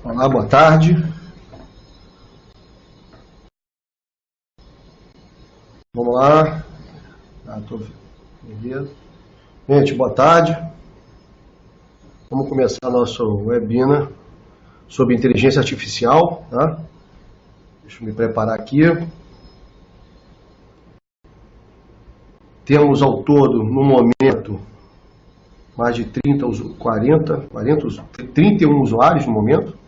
Olá, boa tarde. Vamos lá. Beleza. Gente, boa tarde. Vamos começar nosso webinar sobre inteligência artificial. Tá? Deixa eu me preparar aqui. Temos ao todo, no momento, mais de 31 usuários no momento.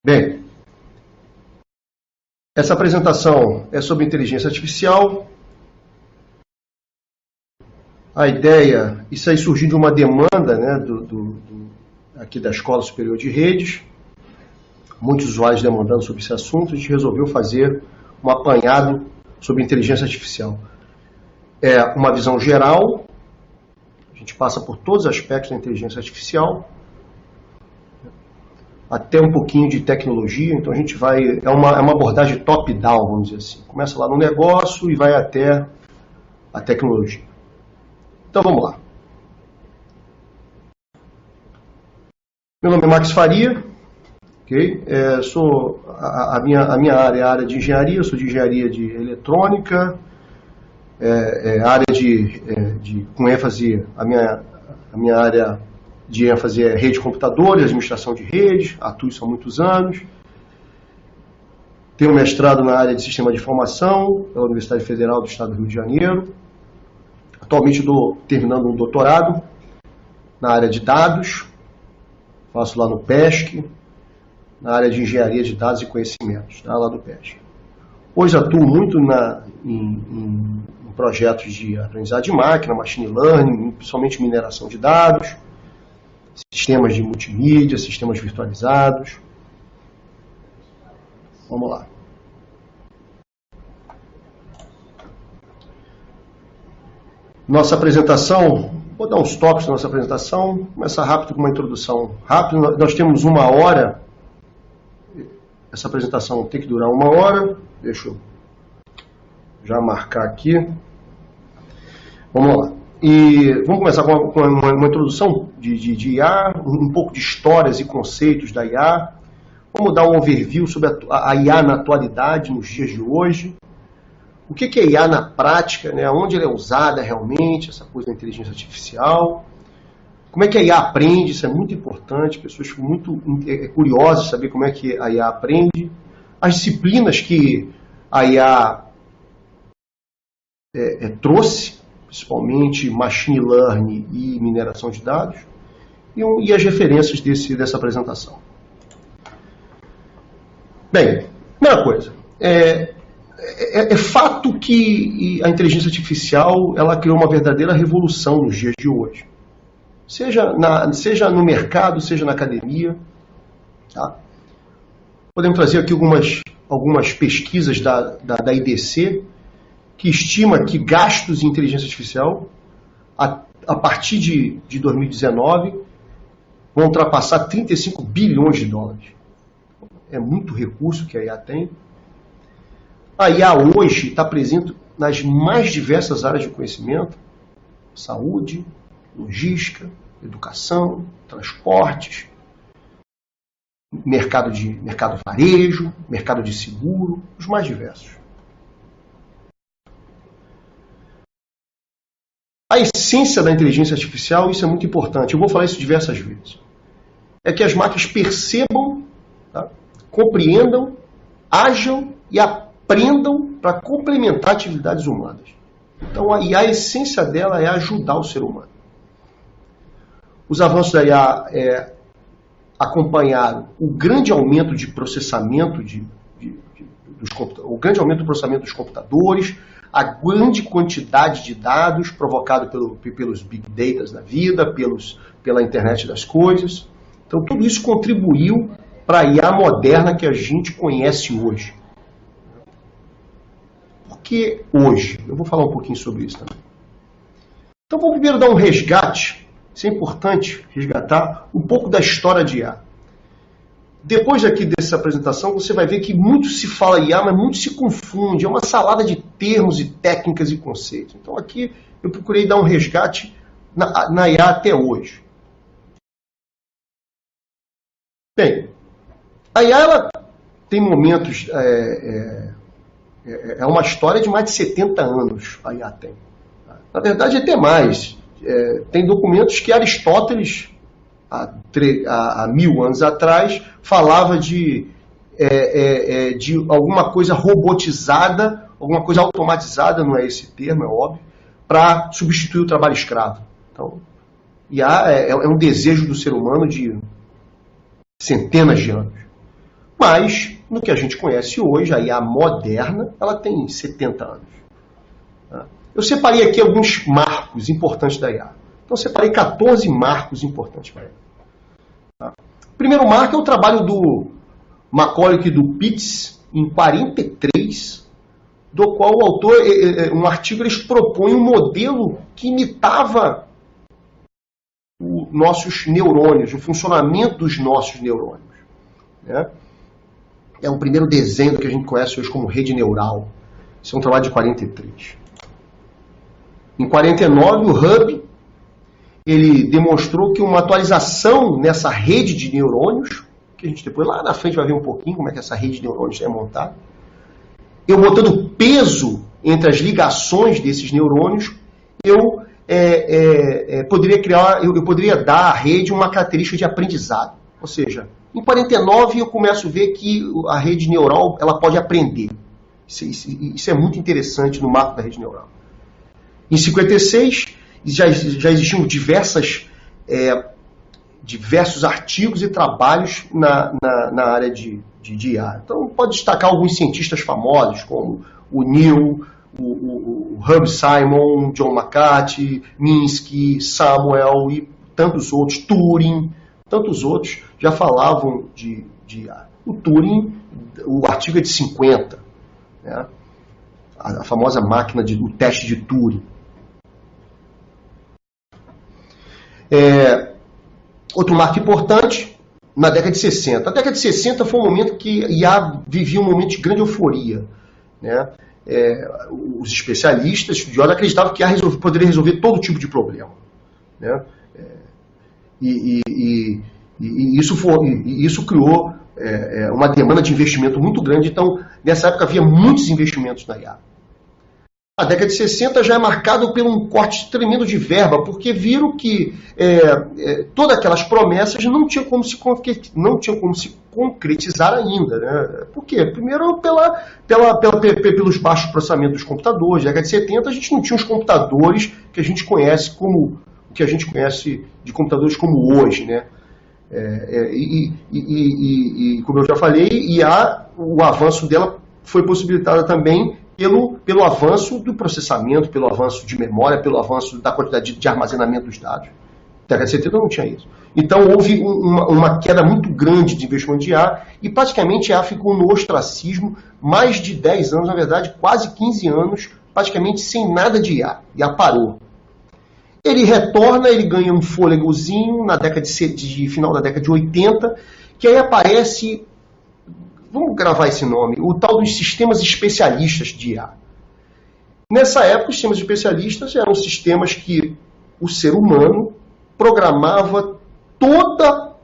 Bem, essa apresentação é sobre inteligência artificial. A ideia, isso aí surgiu de uma demanda, né, aqui da Escola Superior de Redes. Muitos usuários demandando sobre esse assunto, a gente resolveu fazer um apanhado sobre inteligência artificial. É uma visão geral, a gente passa por todos os aspectos da inteligência artificial, até um pouquinho de tecnologia, então a gente vai, é uma abordagem top-down, vamos dizer assim. Começa lá no negócio e vai até a tecnologia. Então vamos lá. Meu nome é Max Faria, ok? Sou a minha área é a área de engenharia, eu sou de engenharia de eletrônica, área com ênfase, a minha área de ênfase é rede de computadores, administração de redes, atuo isso há muitos anos. Tenho mestrado na área de sistema de informação pela Universidade Federal do Estado do Rio de Janeiro. Atualmente estou terminando um doutorado na área de dados, faço lá no PESC, na área de engenharia de dados e conhecimentos, tá, lá do PESC. Hoje atuo muito em projetos de aprendizado de máquina, machine learning, principalmente mineração de dados, sistemas de multimídia, sistemas virtualizados. Vamos lá. Nossa apresentação, vou dar uns toques na nossa apresentação, começar rápido com uma introdução rápida. Nós temos 1 hora, essa apresentação tem que durar 1 hora, deixa eu já marcar aqui. Vamos lá. E vamos começar com uma introdução de IA, um pouco de histórias e conceitos da IA. Vamos dar um overview sobre a IA na atualidade, nos dias de hoje. O que é IA na prática, né? Onde ela é usada realmente, essa coisa da inteligência artificial. Como é que a IA aprende, isso é muito importante, pessoas ficam muito curiosas de saber como é que a IA aprende. As disciplinas que a IA trouxe, principalmente machine learning e mineração de dados, e as referências dessa apresentação. Bem, primeira coisa, é fato que a inteligência artificial ela criou uma verdadeira revolução nos dias de hoje. Seja no mercado, seja na academia. Tá? Podemos trazer aqui algumas pesquisas da IDC, que estima que gastos em inteligência artificial, a partir de 2019, vão ultrapassar 35 bilhões de dólares. É muito recurso que a IA tem. A IA hoje está presente nas mais diversas áreas de conhecimento: saúde, logística, educação, transportes, mercado varejo, mercado de seguro, os mais diversos. A essência da inteligência artificial, isso é muito importante, eu vou falar isso diversas vezes, é que as máquinas percebam, tá, compreendam, ajam e aprendam para complementar atividades humanas. Então, a essência dela é ajudar o ser humano. Os avanços da IA acompanharam o grande aumento de processamento o grande aumento do processamento dos computadores, a grande quantidade de dados provocado pelos big data da vida, pela internet das coisas. Então, tudo isso contribuiu para a IA moderna que a gente conhece hoje. Por que hoje? Eu vou falar um pouquinho sobre isso também. Então, vamos primeiro dar um resgate. Isso é importante, resgatar um pouco da história de IA. depois aqui dessa apresentação, você vai ver que muito se fala IA, mas muito se confunde. É uma salada de termos e técnicas e conceitos. Então aqui eu procurei dar um resgate na IA até hoje. Bem, a IA ela tem momentos... É uma história de mais de 70 anos a IA tem. Na verdade, até mais. Tem documentos que Aristóteles, há 1000 anos atrás, falava de alguma coisa robotizada, alguma coisa automatizada, não é esse termo, é óbvio, para substituir o trabalho escravo. Então, IA é um desejo do ser humano de centenas de anos. Mas, no que a gente conhece hoje, a IA moderna, ela tem 70 anos. Eu separei aqui alguns marcos importantes da IA. Então, eu separei 14 marcos importantes para ela. O primeiro marco é o trabalho do Macaulay e do Pitts, em 43, do qual o autor, um artigo, eles propõem um modelo que imitava os nossos neurônios, o funcionamento dos nossos neurônios. É o primeiro desenho que a gente conhece hoje como rede neural. Isso é um trabalho de 43. Em 49, o Hub ele demonstrou que uma atualização nessa rede de neurônios, que a gente depois lá na frente vai ver um pouquinho como é que essa rede de neurônios é montada, eu botando peso entre as ligações desses neurônios, eu poderia dar à rede uma característica de aprendizado. Ou seja, em 49 eu começo a ver que a rede neural ela pode aprender. Isso é muito interessante no marco da rede neural. Em 56 já existiam diversos artigos e trabalhos na área de IA. Então pode destacar alguns cientistas famosos como o Neil, o Herb Simon, John McCarthy, Minsky, Samuel e tantos outros, Turing, tantos outros já falavam de IA. O Turing, o artigo é de 50, né? A famosa máquina do teste de Turing. Outro marco importante, na década de 60. A década de 60 foi um momento que IA vivia um momento de grande euforia, né? Os especialistas, estudiosos, acreditavam que IA poderia resolver todo tipo de problema, né? Isso criou uma demanda de investimento muito grande. Então, nessa época, havia muitos investimentos na IA. A década de 60 já é marcada por um corte tremendo de verba, porque viram que todas aquelas promessas não tinham como se concretizar ainda, né? Por quê? Primeiro, pelos baixos processamentos dos computadores. Na década de 70, a gente não tinha os computadores que a gente conhece de computadores como hoje, né? Como eu já falei, o avanço dela foi possibilitado também pelo avanço do processamento, pelo avanço de memória, pelo avanço da quantidade de armazenamento dos dados. Na década de 70 não tinha isso. Então houve uma queda muito grande de investimento de IA e praticamente a IA ficou no ostracismo mais de 10 anos, na verdade quase 15 anos, praticamente sem nada de IA. IA parou. Ele retorna, ele ganha um fôlegozinho na década final da década de 80, que aí aparece, vamos gravar esse nome, o tal dos sistemas especialistas de IA. Nessa época, os sistemas especialistas eram sistemas que o ser humano programava toda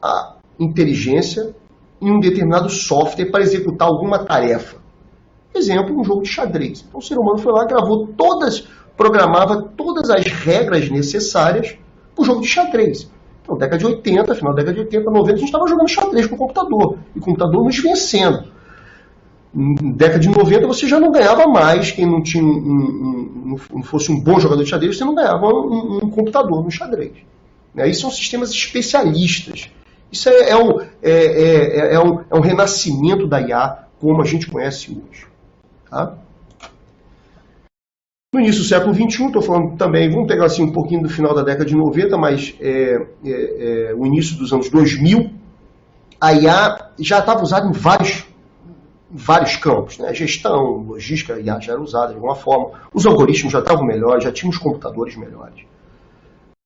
a inteligência em um determinado software para executar alguma tarefa. Exemplo, um jogo de xadrez. Então o ser humano foi lá, programava todas as regras necessárias para o jogo de xadrez. Então, década de 80, final da década de 80, 90, a gente estava jogando xadrez com o computador. E o computador nos vencendo. Em década de 90, você já não ganhava mais. Quem não tinha não fosse um bom jogador de xadrez, você não ganhava um computador no xadrez. Isso são sistemas especialistas. Isso é um renascimento da IA como a gente conhece hoje. Tá? No início do século XXI, estou falando também, vamos pegar assim um pouquinho do final da década de 90, mas o início dos anos 2000, a IA já estava usada em vários campos, né? Gestão, logística, a IA já era usada de alguma forma, os algoritmos já estavam melhores, já tínhamos computadores melhores.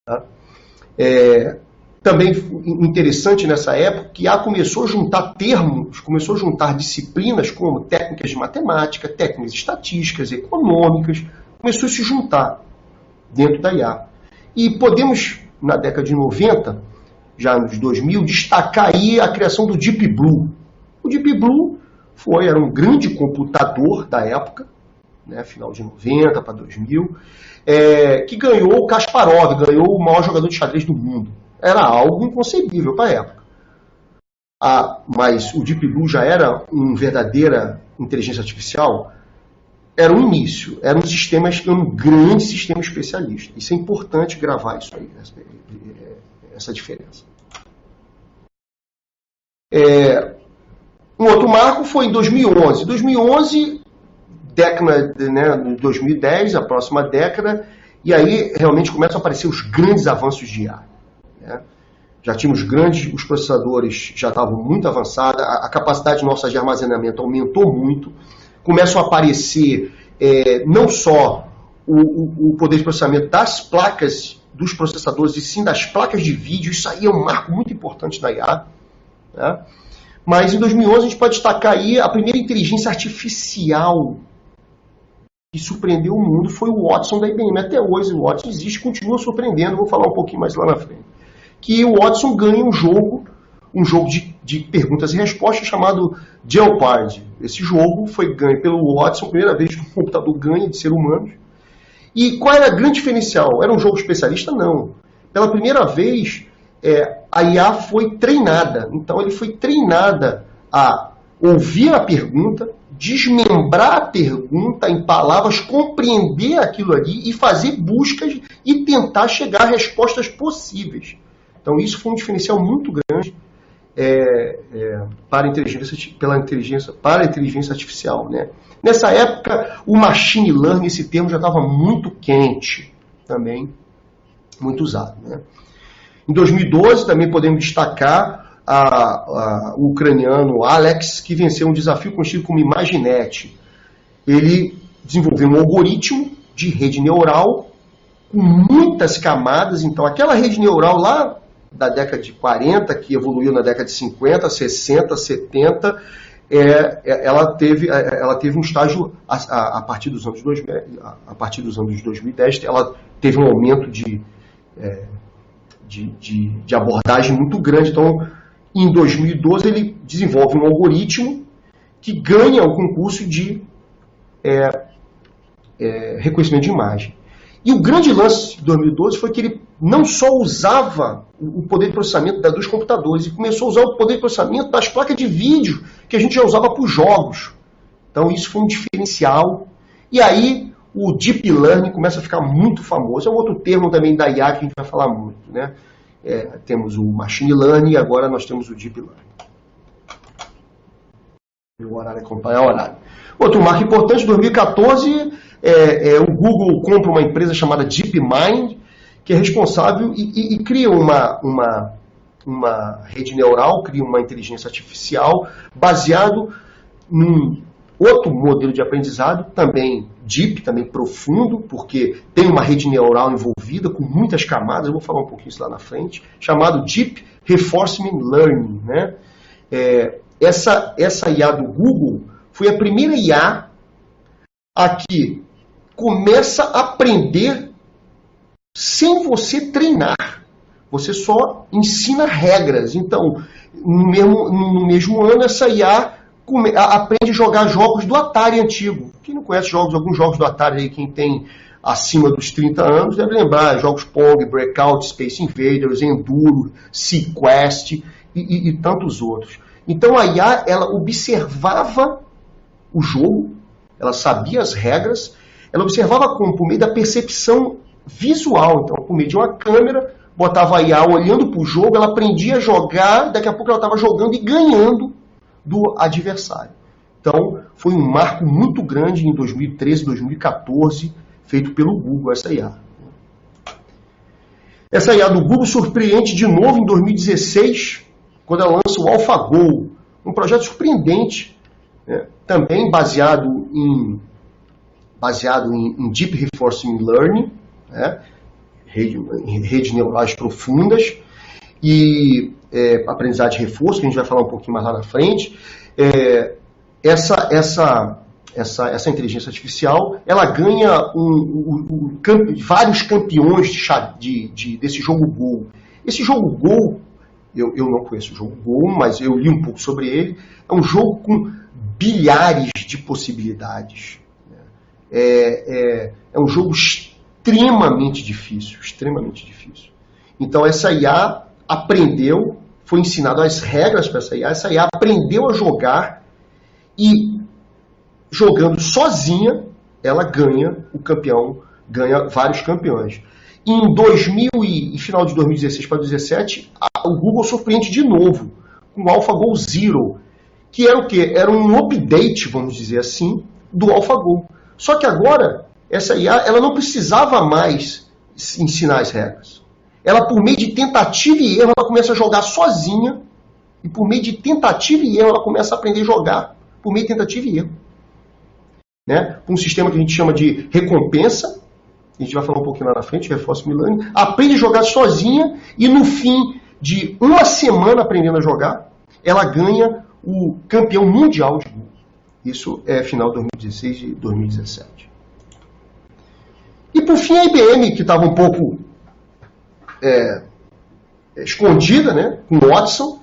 Tá? também interessante nessa época, que a IA começou a juntar termos, começou a juntar disciplinas como técnicas de matemática, técnicas estatísticas, econômicas, começou a se juntar dentro da IA. E podemos, na década de 90, já nos 2000, destacar aí a criação do Deep Blue. O Deep Blue era um grande computador da época, né, final de 90 para 2000, que ganhou o Kasparov, ganhou o maior jogador de xadrez do mundo. Era algo inconcebível para a época. Mas o Deep Blue já era uma verdadeira inteligência artificial? Era o início, era um grande sistema especialista. Isso é importante gravar isso aí, essa diferença. Um outro marco foi em 2011. 2011, década, né, 2010, a próxima década, e aí realmente começam a aparecer os grandes avanços de IA. Né? Já tínhamos os processadores já estavam muito avançados, a capacidade nossa de armazenamento aumentou muito, começam a aparecer não só o poder de processamento das placas dos processadores, e sim das placas de vídeo. Isso aí é um marco muito importante da IA. Né? Mas em 2011 a gente pode destacar aí a primeira inteligência artificial que surpreendeu o mundo, foi o Watson da IBM. Até hoje o Watson existe e continua surpreendendo, vou falar um pouquinho mais lá na frente. Que o Watson ganha um jogo de perguntas e respostas chamado Jeopardy. Esse jogo foi ganho pelo Watson, primeira vez que um computador ganha de ser humano. E qual era o grande diferencial? Era um jogo especialista? Não. Pela primeira vez, a IA foi treinada. Então, ele foi treinada a ouvir a pergunta, desmembrar a pergunta em palavras, compreender aquilo ali e fazer buscas e tentar chegar a respostas possíveis. Então, isso foi um diferencial muito grande para a inteligência artificial. Né? Nessa época, o machine learning, esse termo já estava muito quente também, muito usado. Né? Em 2012, também podemos destacar o ucraniano Alex, que venceu um desafio conhecido como Imaginet. Ele desenvolveu um algoritmo de rede neural com muitas camadas. Então, aquela rede neural lá da década de 40, que evoluiu na década de 50, 60, 70, ela teve um estágio a partir dos anos 2010, ela teve um aumento de abordagem muito grande. Então, em 2012, ele desenvolve um algoritmo que ganha o concurso de reconhecimento de imagem. E o grande lance de 2012 foi que ele não só usava o poder de processamento dos computadores, ele começou a usar o poder de processamento das placas de vídeo que a gente já usava para os jogos. Então isso foi um diferencial. E aí o Deep Learning começa a ficar muito famoso. É um outro termo também da IA que a gente vai falar muito. Né? Temos o Machine Learning e agora nós temos o Deep Learning. O horário acompanha o horário. Outro marco importante, em 2014, o Google compra uma empresa chamada DeepMind, que é responsável e cria uma rede neural, cria uma inteligência artificial baseado num outro modelo de aprendizado, também deep, também profundo, porque tem uma rede neural envolvida com muitas camadas, eu vou falar um pouquinho isso lá na frente, chamado Deep Reinforcement Learning. Né? Essa IA do Google foi a primeira IA a que começa a aprender sem você treinar. Você só ensina regras. Então, no mesmo ano, essa IA aprende a jogar jogos do Atari antigo. Quem não conhece alguns jogos do Atari, aí, quem tem acima dos 30 anos, deve lembrar. Jogos Pong, Breakout, Space Invaders, Enduro, Sequest e tantos outros. Então, a IA, ela observava o jogo, ela sabia as regras, ela observava por meio da percepção visual. Então, por meio de uma câmera, botava a IA olhando para o jogo, ela aprendia a jogar, daqui a pouco ela estava jogando e ganhando do adversário. Então, foi um marco muito grande em 2013, 2014, feito pelo Google, essa IA. Essa IA do Google surpreende de novo em 2016, quando ela lança o AlphaGo, um projeto surpreendente, né? Também baseado em Deep Reinforcement Learning, né? Redes neurais profundas, e aprendizagem de reforço, que a gente vai falar um pouquinho mais lá na frente, essa inteligência artificial, ela ganha vários campeões desse jogo Go. Esse jogo Go, eu não conheço o jogo Go, mas eu li um pouco sobre ele, é um jogo com bilhares de possibilidades. É um jogo extremamente difícil, extremamente difícil. Então essa IA aprendeu, foi ensinado as regras para essa IA aprendeu a jogar e jogando sozinha, ela ganha o campeão, ganha vários campeões. Em final de 2016 para 2017, o Google surpreende de novo com o AlphaGo Zero, que era o quê? Era um update, vamos dizer assim, do AlphaGo. Só que agora, essa IA ela não precisava mais ensinar as regras. Ela, por meio de tentativa e erro, ela começa a jogar sozinha, e por meio de tentativa e erro, ela começa a aprender a jogar, por meio de tentativa e erro. Né? Um sistema que a gente chama de recompensa, a gente vai falar um pouquinho lá na frente, Reinforcement Learning, aprende a jogar sozinha, e no fim de uma semana aprendendo a jogar, ela ganha o campeão mundial de Go. Isso é final de 2016 e 2017. E por fim a IBM, que estava um pouco escondida, né, com o Watson,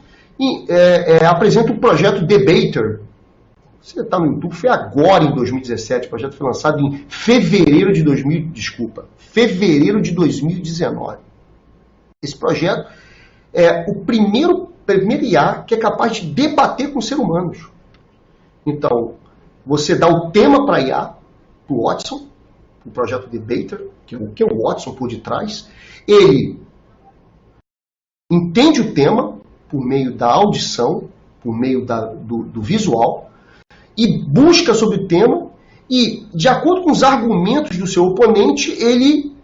apresenta o projeto Debater. Você está no YouTube, foi agora em 2017, o projeto foi lançado em fevereiro de 2019. Esse projeto é o primeiro IA que é capaz de debater com seres humanos. Então, você dá o tema para a IA, para o Watson, o projeto Debater, que é o Watson por detrás, ele entende o tema por meio da audição, por meio do visual, e busca sobre o tema, e de acordo com os argumentos do seu oponente, ele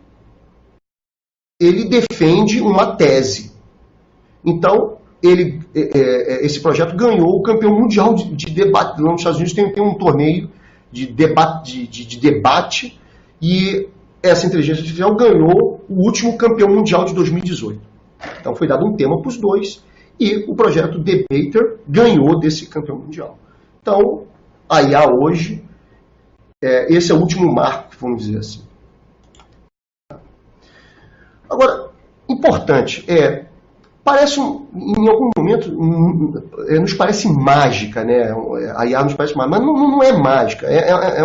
defende uma tese. Então, esse projeto ganhou o campeão mundial de debate. Lá nos Estados Unidos tem um torneio de debate, e essa inteligência artificial ganhou o último campeão mundial de 2018. Então foi dado um tema para os dois, e o projeto Debater ganhou desse campeão mundial. Então, a IA hoje, esse é o último marco, vamos dizer assim. Agora, importante, parece, em algum momento, nos parece mágica, né? A IA nos parece mágica, mas não é mágica. É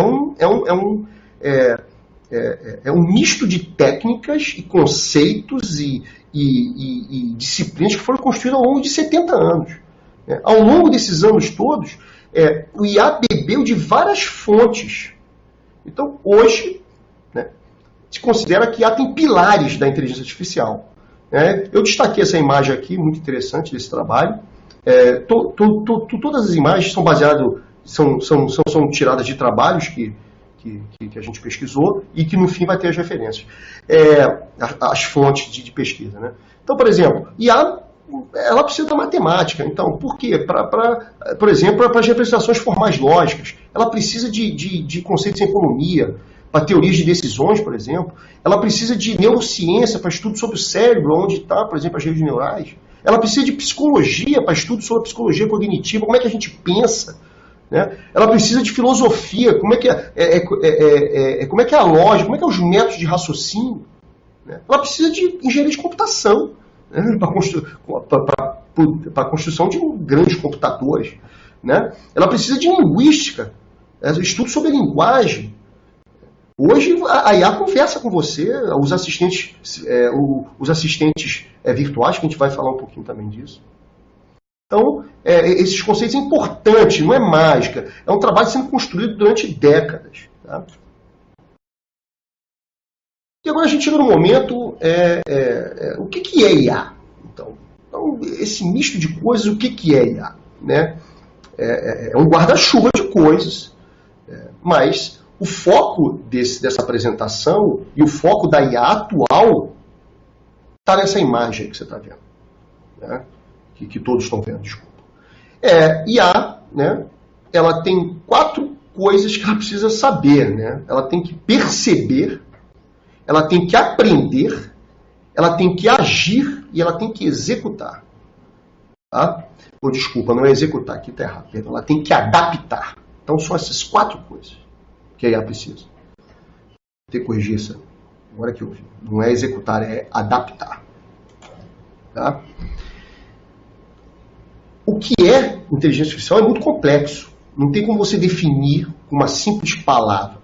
um misto de técnicas e conceitos e disciplinas que foram construídas ao longo de 70 anos. Ao longo desses anos todos, o IA bebeu de várias fontes. Então, hoje, né, se considera que IA tem pilares da inteligência artificial. Eu destaquei essa imagem aqui, muito interessante desse trabalho. Todas as imagens são baseadas, são tiradas de trabalhos que a gente pesquisou e que no fim vai ter as referências, as fontes de pesquisa. Né? Então, por exemplo, IA, ela precisa da matemática. Então, por quê? Por exemplo, para as representações formais lógicas. Ela precisa de conceitos em economia, para teorias de decisões, por exemplo. Ela precisa de neurociência para estudo sobre o cérebro, onde está, por exemplo, as redes neurais. Ela precisa de psicologia para estudo sobre a psicologia cognitiva, como é que a gente pensa. Né? Ela precisa de filosofia, como é que é a lógica, como é que é os métodos de raciocínio. Né? Ela precisa de engenharia de computação, né? para a construção de grandes computadores. Né? Ela precisa de linguística, estudo sobre a linguagem. Hoje a IA conversa com você, os assistentes virtuais, que a gente vai falar um pouquinho também disso. Então, esses conceitos são importantes, não é mágica. É um trabalho sendo construído durante décadas. Tá? E agora a gente chega no momento, o que é IA? Então, esse misto de coisas, o que é IA? Né? É um guarda-chuva de coisas, mas o foco dessa apresentação e o foco da IA atual está nessa imagem que você está vendo. Né? Que todos estão vendo, desculpa. IA, né, ela tem 4 coisas que ela precisa saber. Né? Ela tem que perceber, ela tem que aprender, ela tem que agir e ela tem que executar. Tá? Ou, desculpa, não é executar, aqui está errado. Ela tem que adaptar. Então são essas 4 coisas que a IA precisa. Vou ter que corrigir isso. Agora que eu vi. Não é executar, é adaptar. Tá? O que é inteligência artificial é muito complexo. Não tem como você definir com uma simples palavra.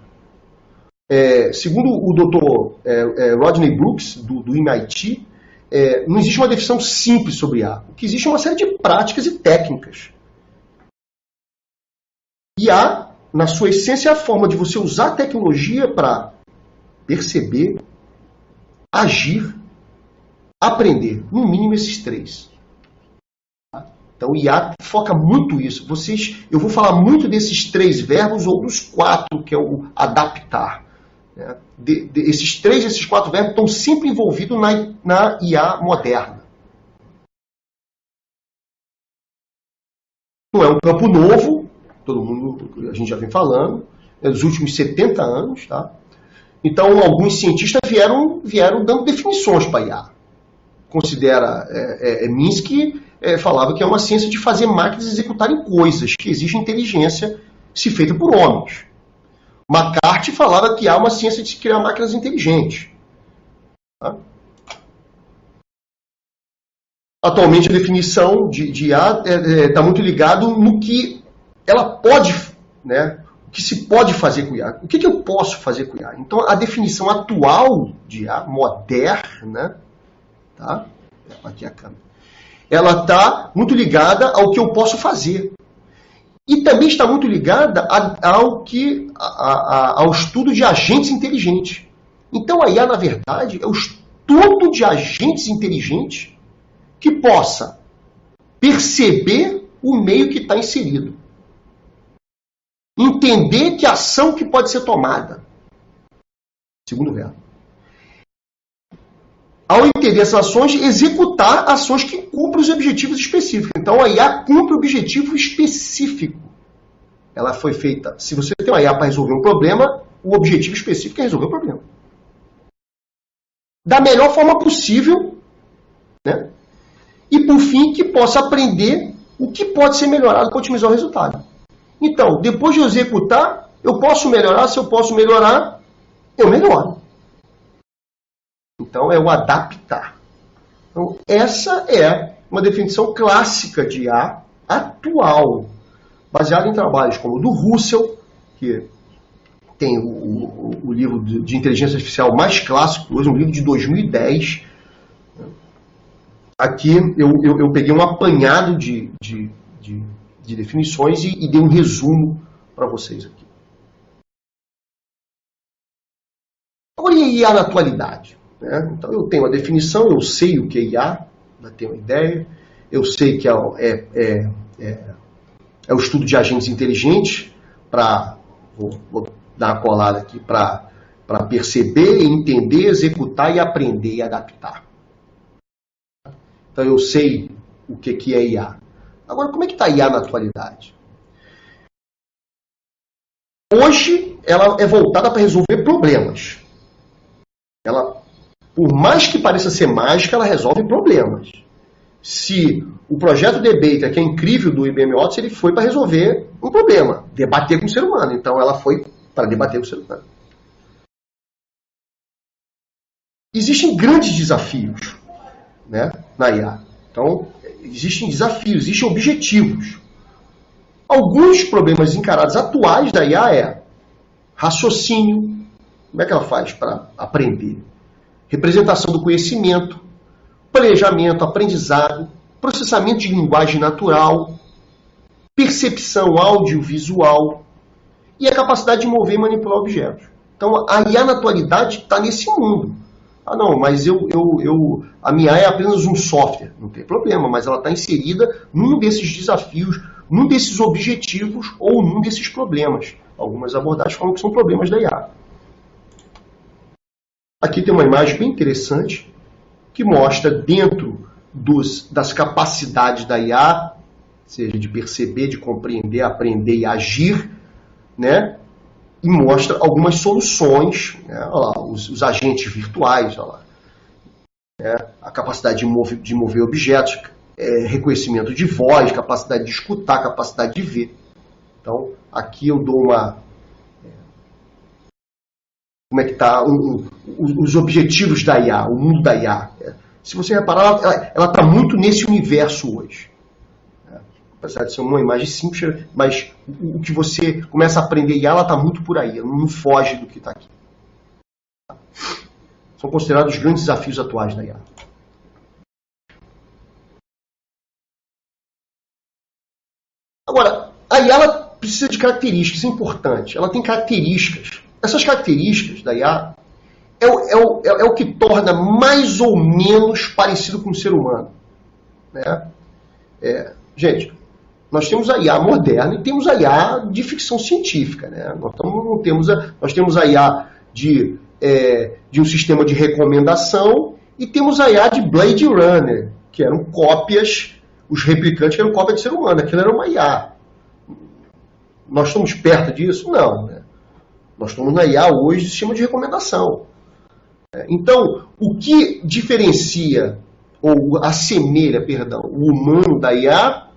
Segundo o Dr. Rodney Brooks, do MIT, não existe uma definição simples sobre IA. O que existe é uma série de práticas e técnicas. IA, na sua essência, é a forma de você usar a tecnologia para perceber, agir, aprender. No mínimo esses 3. Então, o IA foca muito isso. Eu vou falar muito desses 3 verbos ou dos 4, que é o adaptar. Esses 3, esses 4 verbos estão sempre envolvidos na IA moderna. Não é um campo novo, a gente já vem falando, nos últimos 70 anos. Tá? Então, alguns cientistas vieram dando definições para a IA. Considera Minsky falava que é uma ciência de fazer máquinas executarem coisas, que exige inteligência se feita por homens. McCarthy falava que há uma ciência de se criar máquinas inteligentes. Tá? Atualmente a definição de IA está muito ligado no que ela pode, né? O que se pode fazer com IA. O que eu posso fazer com IA? Então a definição atual de IA, moderna, tá? Aqui a câmera. Ela está muito ligada ao que eu posso fazer. E também está muito ligada ao estudo de agentes inteligentes. Então a IA, na verdade, é o estudo de agentes inteligentes que possa perceber o meio que está inserido. Entender que ação que pode ser tomada. Segundo verbo. Ao entender essas ações, executar ações que cumprem os objetivos específicos. Então, a IA cumpre o objetivo específico. Ela foi feita... Se você tem uma IA para resolver um problema, o objetivo específico é resolver o problema. Da melhor forma possível, né? E, por fim, que possa aprender o que pode ser melhorado para otimizar o resultado. Então, depois de eu executar, eu posso melhorar. Se eu posso melhorar, eu melhoro. Então, é o adaptar. Então, essa é uma definição clássica de IA atual, baseada em trabalhos como o do Russell, que tem o livro de inteligência artificial mais clássico, hoje um livro de 2010. Aqui eu peguei um apanhado de definições e dei um resumo para vocês aqui. Agora, e IA na atualidade? Então, eu tenho a definição, eu sei o que é IA, já tenho uma ideia, eu sei que é o estudo de agentes inteligentes, vou dar uma colada aqui, para perceber, entender, executar e aprender e adaptar. Então, eu sei o que é IA. Agora, como é que está a IA na atualidade? Hoje, ela é voltada para resolver problemas. Ela, por mais que pareça ser mágica, ela resolve problemas. Se o projeto Debater, que é incrível do IBM Watson, ele foi para resolver um problema, debater com o ser humano. Então, ela foi para debater com o ser humano. Existem grandes desafios, né, na IA. Então, existem desafios, existem objetivos. Alguns problemas encarados atuais da IA é raciocínio. Como é que ela faz para aprender? Representação do conhecimento, planejamento, aprendizado, processamento de linguagem natural, percepção audiovisual e a capacidade de mover e manipular objetos. Então, a IA na atualidade está nesse mundo. Ah, não, mas a minha IA é apenas um software. Não tem problema, mas ela está inserida num desses desafios, num desses objetivos ou num desses problemas. Algumas abordagens falam que são problemas da IA. Aqui tem uma imagem bem interessante que mostra dentro das capacidades da IA, seja de perceber, de compreender, aprender e agir, né? E mostra algumas soluções, né? Olha lá, os agentes virtuais, olha lá. a capacidade de mover objetos, reconhecimento de voz, capacidade de escutar, capacidade de ver. Então, aqui eu dou como é que está os objetivos da IA, o mundo da IA. Se você reparar, ela está muito nesse universo hoje. Apesar de ser uma imagem simples, mas o que você começa a aprender IA, ela está muito por aí, ela não foge do que está aqui. São considerados os grandes desafios atuais da IA. Agora, a IA ela precisa de características, isso é importante. Ela tem características. Essas características da IA é o que torna mais ou menos parecido com o ser humano. Né? Gente, nós temos a IA moderna e temos a IA de ficção científica. Né? Nós temos a IA de um sistema de recomendação e temos a IA de Blade Runner, que eram cópias, os replicantes eram cópias de ser humano. Aquilo era uma IA. Nós estamos perto disso? Não. Né? Nós estamos na IA hoje de sistema de recomendação. Então, o que diferencia, ou assemelha, perdão, o humano da IA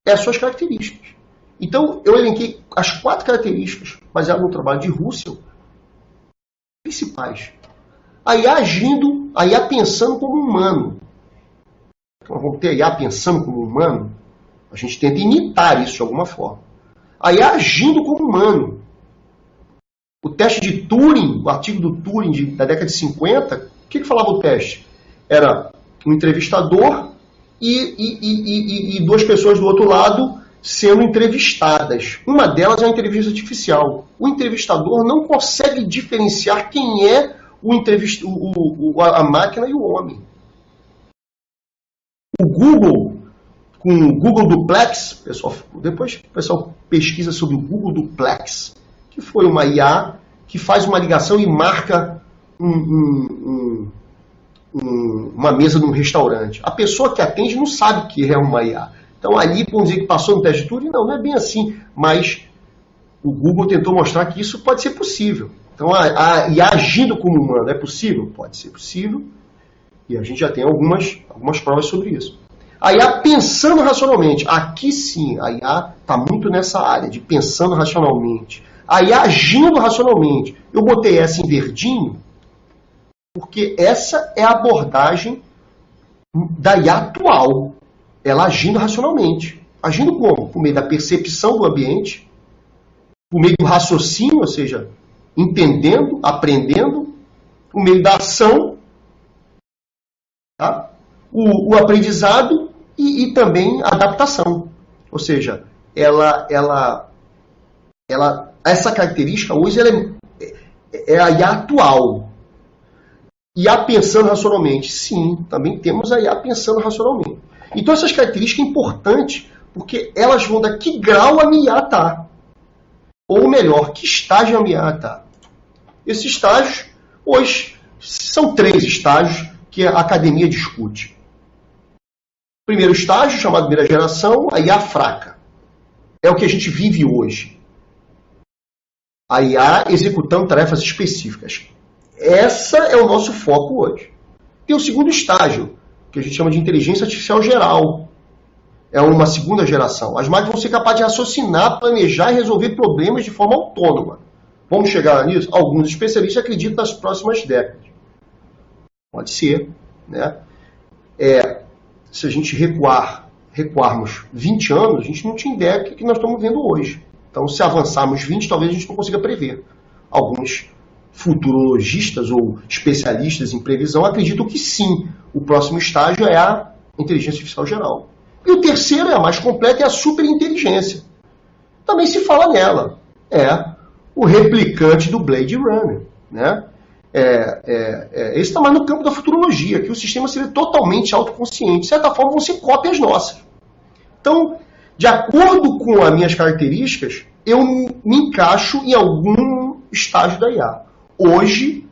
é as suas características. Então, eu elenquei as 4 características, baseadas no trabalho de Russell, principais. A IA agindo, a IA pensando como humano. Nós vamos ter a IA pensando como humano, a gente tenta imitar isso de alguma forma. A IA agindo como humano. O teste de Turing, o artigo do Turing da década de 50, o que falava o teste? Era um entrevistador e 2 pessoas do outro lado sendo entrevistadas. Uma delas é a entrevista artificial. O entrevistador não consegue diferenciar quem é a máquina e o homem. O Google, com o Google Duplex, depois o pessoal pesquisa sobre o Google Duplex, que foi uma IA que faz uma ligação e marca uma mesa num restaurante. A pessoa que atende não sabe que é uma IA. Então ali, vamos dizer que passou no teste de Turing, não é bem assim. Mas o Google tentou mostrar que isso pode ser possível. Então a IA agindo como humano é possível? Pode ser possível. E a gente já tem algumas provas sobre isso. A IA pensando racionalmente. Aqui sim, a IA está muito nessa área de pensando racionalmente. A IA agindo racionalmente. Eu botei essa em verdinho porque essa é a abordagem da IA atual. Ela agindo racionalmente. Agindo como? Por meio da percepção do ambiente, por meio do raciocínio, ou seja, entendendo, aprendendo, por meio da ação, tá? O aprendizado e também a adaptação. Ou seja, essa característica hoje ela é a IA atual. IA pensando racionalmente. Sim, também temos a IA pensando racionalmente. Então essas características são importantes porque elas vão dar que grau a minha IA está. Ou melhor, que estágio a minha IA está. Esses estágios, hoje, são 3 estágios que a academia discute. Primeiro estágio, chamado primeira geração, a IA fraca. É o que a gente vive hoje. A IA executando tarefas específicas. Essa é o nosso foco hoje. Tem o segundo estágio, que a gente chama de inteligência artificial geral. É uma segunda geração. As máquinas vão ser capazes de raciocinar, planejar e resolver problemas de forma autônoma. Vamos chegar nisso? Alguns especialistas acreditam nas próximas décadas. Pode ser. Né? Se a gente recuarmos 20 anos, a gente não tinha ideia do que nós estamos vendo hoje. Então, se avançarmos 20, talvez a gente não consiga prever. Alguns futurologistas ou especialistas em previsão acreditam que sim, o próximo estágio é a inteligência artificial geral. E o terceiro é a mais completa, é a superinteligência. Também se fala nela. É o replicante do Blade Runner. Né? Esse está mais no campo da futurologia, que o sistema seria totalmente autoconsciente. De certa forma, vão ser cópias nossas. Então, de acordo com as minhas características, eu me encaixo em algum estágio da IA. Hoje,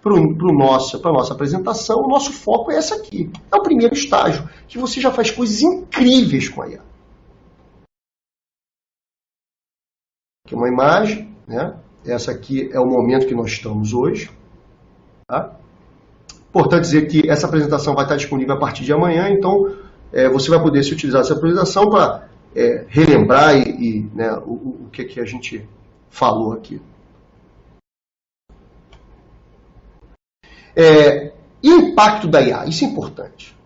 para a nossa apresentação, o nosso foco é essa aqui. É o primeiro estágio, que você já faz coisas incríveis com a IA. Aqui é uma imagem, né? Essa aqui é o momento que nós estamos hoje. Tá? Importante dizer que essa apresentação vai estar disponível a partir de amanhã, então você vai poder se utilizar dessa apresentação para relembrar né, o que a gente falou aqui. E o impacto da IA? Isso é importante.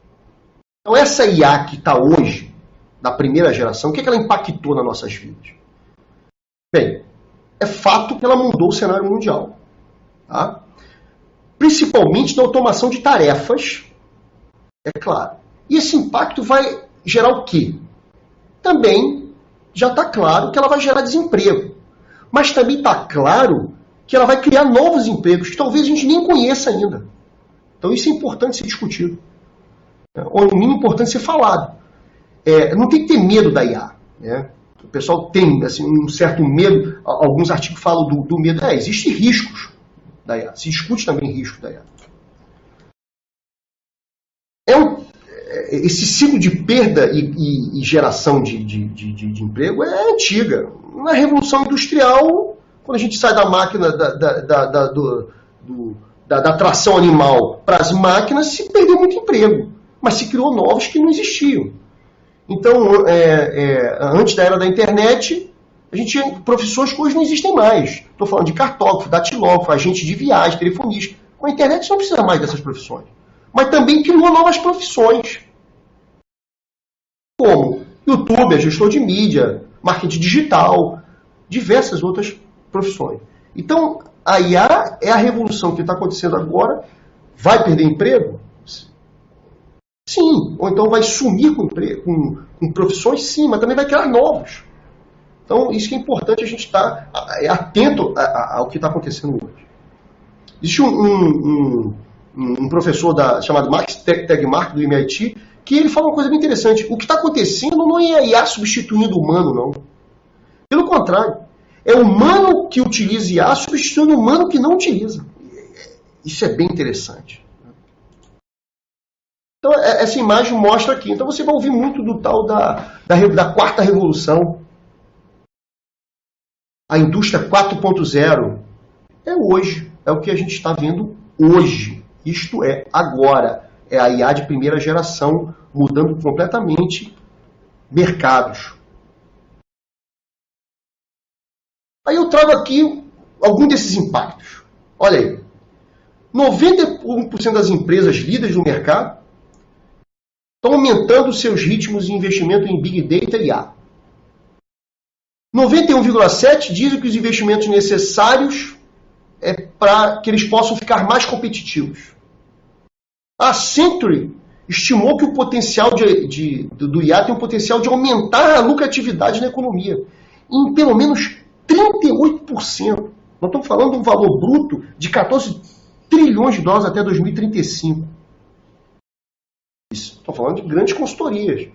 Então, essa IA que está hoje, da primeira geração, o que ela impactou nas nossas vidas? Bem, é fato que ela mudou o cenário mundial. Tá? Principalmente na automação de tarefas, é claro. E esse impacto vai gerar o quê? Também já está claro que ela vai gerar desemprego. Mas também está claro que ela vai criar novos empregos que talvez a gente nem conheça ainda. Então isso é importante ser discutido. Ou no mínimo importante ser falado. Não tem que ter medo da IA. Né? O pessoal tem assim, um certo medo, alguns artigos falam do medo. Existem riscos da IA, se discute também riscos da IA. Esse ciclo de perda e geração de emprego é antiga. Na Revolução Industrial, quando a gente sai da máquina da tração animal para as máquinas, se perdeu muito emprego, mas se criou novos que não existiam. Então, antes da era da internet, a gente tinha profissões que hoje não existem mais. Estou falando de cartógrafo, datilógrafo, agente de viagem, telefonista. Com a internet você não precisa mais dessas profissões. Mas também criou novas profissões. Como youtuber, gestor de mídia, marketing digital, diversas outras profissões. Então, a IA é a revolução que está acontecendo agora. Vai perder emprego? Sim. Ou então vai sumir com profissões? Sim, mas também vai criar novos. Então, isso que é importante a gente estar atento ao que está acontecendo hoje. Existe um professor chamado Max Tegmark, do MIT, que ele fala uma coisa bem interessante. O que está acontecendo não é a IA substituindo o humano, não. Pelo contrário, é o humano que utiliza IA substituindo o humano que não utiliza. Isso é bem interessante. Então, essa imagem mostra aqui. Então, você vai ouvir muito do tal da quarta revolução. A indústria 4.0 é hoje. É o que a gente está vendo hoje. Isto é agora. É a IA de primeira geração mudando completamente mercados. Aí eu trago aqui algum desses impactos. Olha aí. 91% das empresas líderes do mercado estão aumentando seus ritmos de investimento em Big Data e IA. 91,7% dizem que os investimentos necessários para que eles possam ficar mais competitivos. A Accenture estimou que o potencial do IA tem o potencial de aumentar a lucratividade na economia em pelo menos 38%. Nós estamos falando de um valor bruto de 14 trilhões de dólares até 2035. Estou falando de grandes consultorias.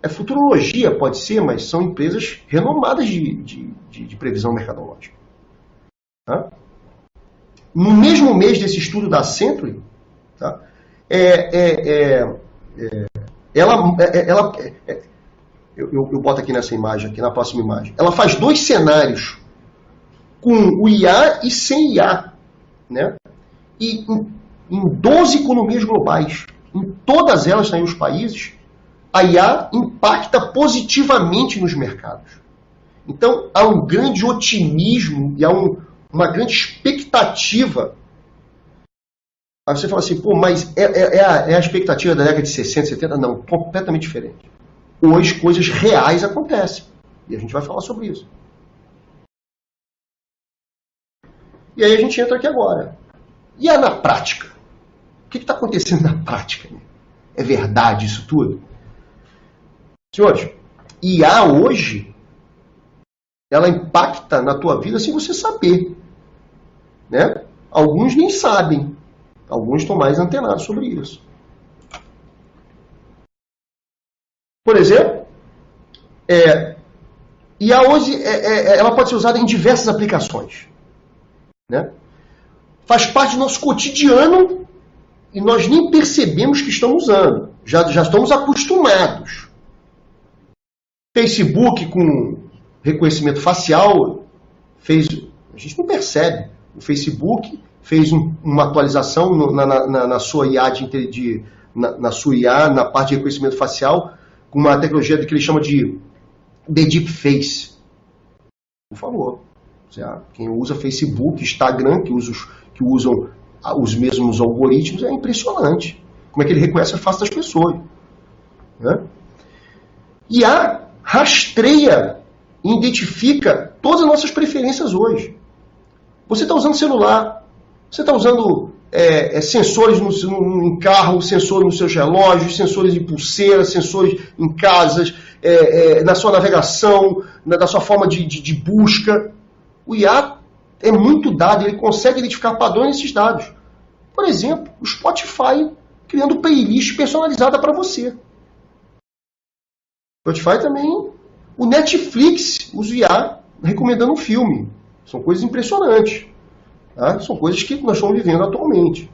Futurologia, pode ser, mas são empresas renomadas de previsão mercadológica. Tá? No mesmo mês desse estudo da Accenture, tá? Eu boto aqui nessa imagem, aqui na próxima imagem. Ela faz 2 cenários, com o IA e sem IA. Né? E em 12 economias globais, em todas elas, em os países, a IA impacta positivamente nos mercados. Então, há um grande otimismo e há uma grande expectativa. Aí você fala assim, mas é a expectativa da década de 60, 70? Não, completamente diferente. Hoje, coisas reais acontecem. E a gente vai falar sobre isso. E aí a gente entra aqui agora. E na prática? O que está acontecendo na prática? É verdade isso tudo? Senhores, IA hoje, ela impacta na tua vida sem você saber. Né? Alguns nem sabem. Alguns estão mais antenados sobre isso. Por exemplo, IA hoje ela pode ser usada em diversas aplicações. Né? Faz parte do nosso cotidiano e nós nem percebemos que estamos usando. Já estamos acostumados. Facebook com reconhecimento facial a gente não percebe. O Facebook fez uma atualização na sua IA, na sua IA, na parte de reconhecimento facial, com uma tecnologia que ele chama de Deep Face. Por favor. Quem usa Facebook, Instagram, que usam os mesmos algoritmos, é impressionante. Como é que ele reconhece a face das pessoas. Né? IA rastreia e identifica todas as nossas preferências hoje. Você está usando celular, você está usando sensores em carro, sensores nos seus relógios, sensores em pulseiras, sensores em casas, na sua navegação, na sua forma de busca. O IA é muito dado, ele consegue identificar padrões nesses dados. Por exemplo, o Spotify criando playlist personalizada para você. O Spotify também, o Netflix usa o IA recomendando um filme. São coisas impressionantes. Tá? São coisas que nós estamos vivendo atualmente.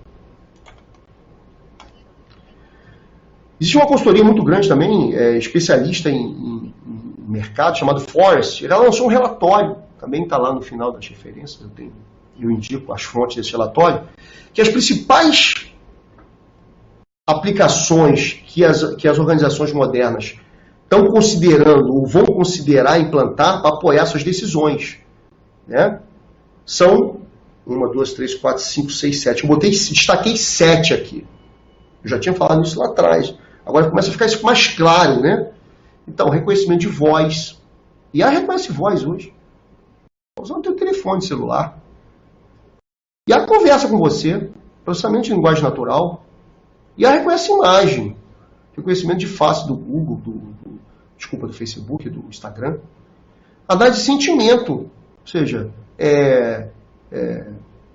Existe uma consultoria muito grande também, especialista em mercado, chamado Forrest. Ela lançou um relatório, também está lá no final das referências, eu indico as fontes desse relatório, que as principais aplicações que as organizações modernas estão considerando ou vão considerar implantar para apoiar suas decisões. Né? São 1, 2, 3, 4, 5, 6, 7. Eu destaquei 7 aqui. Eu já tinha falado isso lá atrás. Agora começa a ficar isso mais claro, né? Então, reconhecimento de voz. E a reconhece voz hoje. Está usando o teu telefone celular. E a conversa com você, processamento de linguagem natural. E a reconhece imagem. Reconhecimento de face do Google, do Facebook, do Instagram. Análise de sentimento. Ou seja,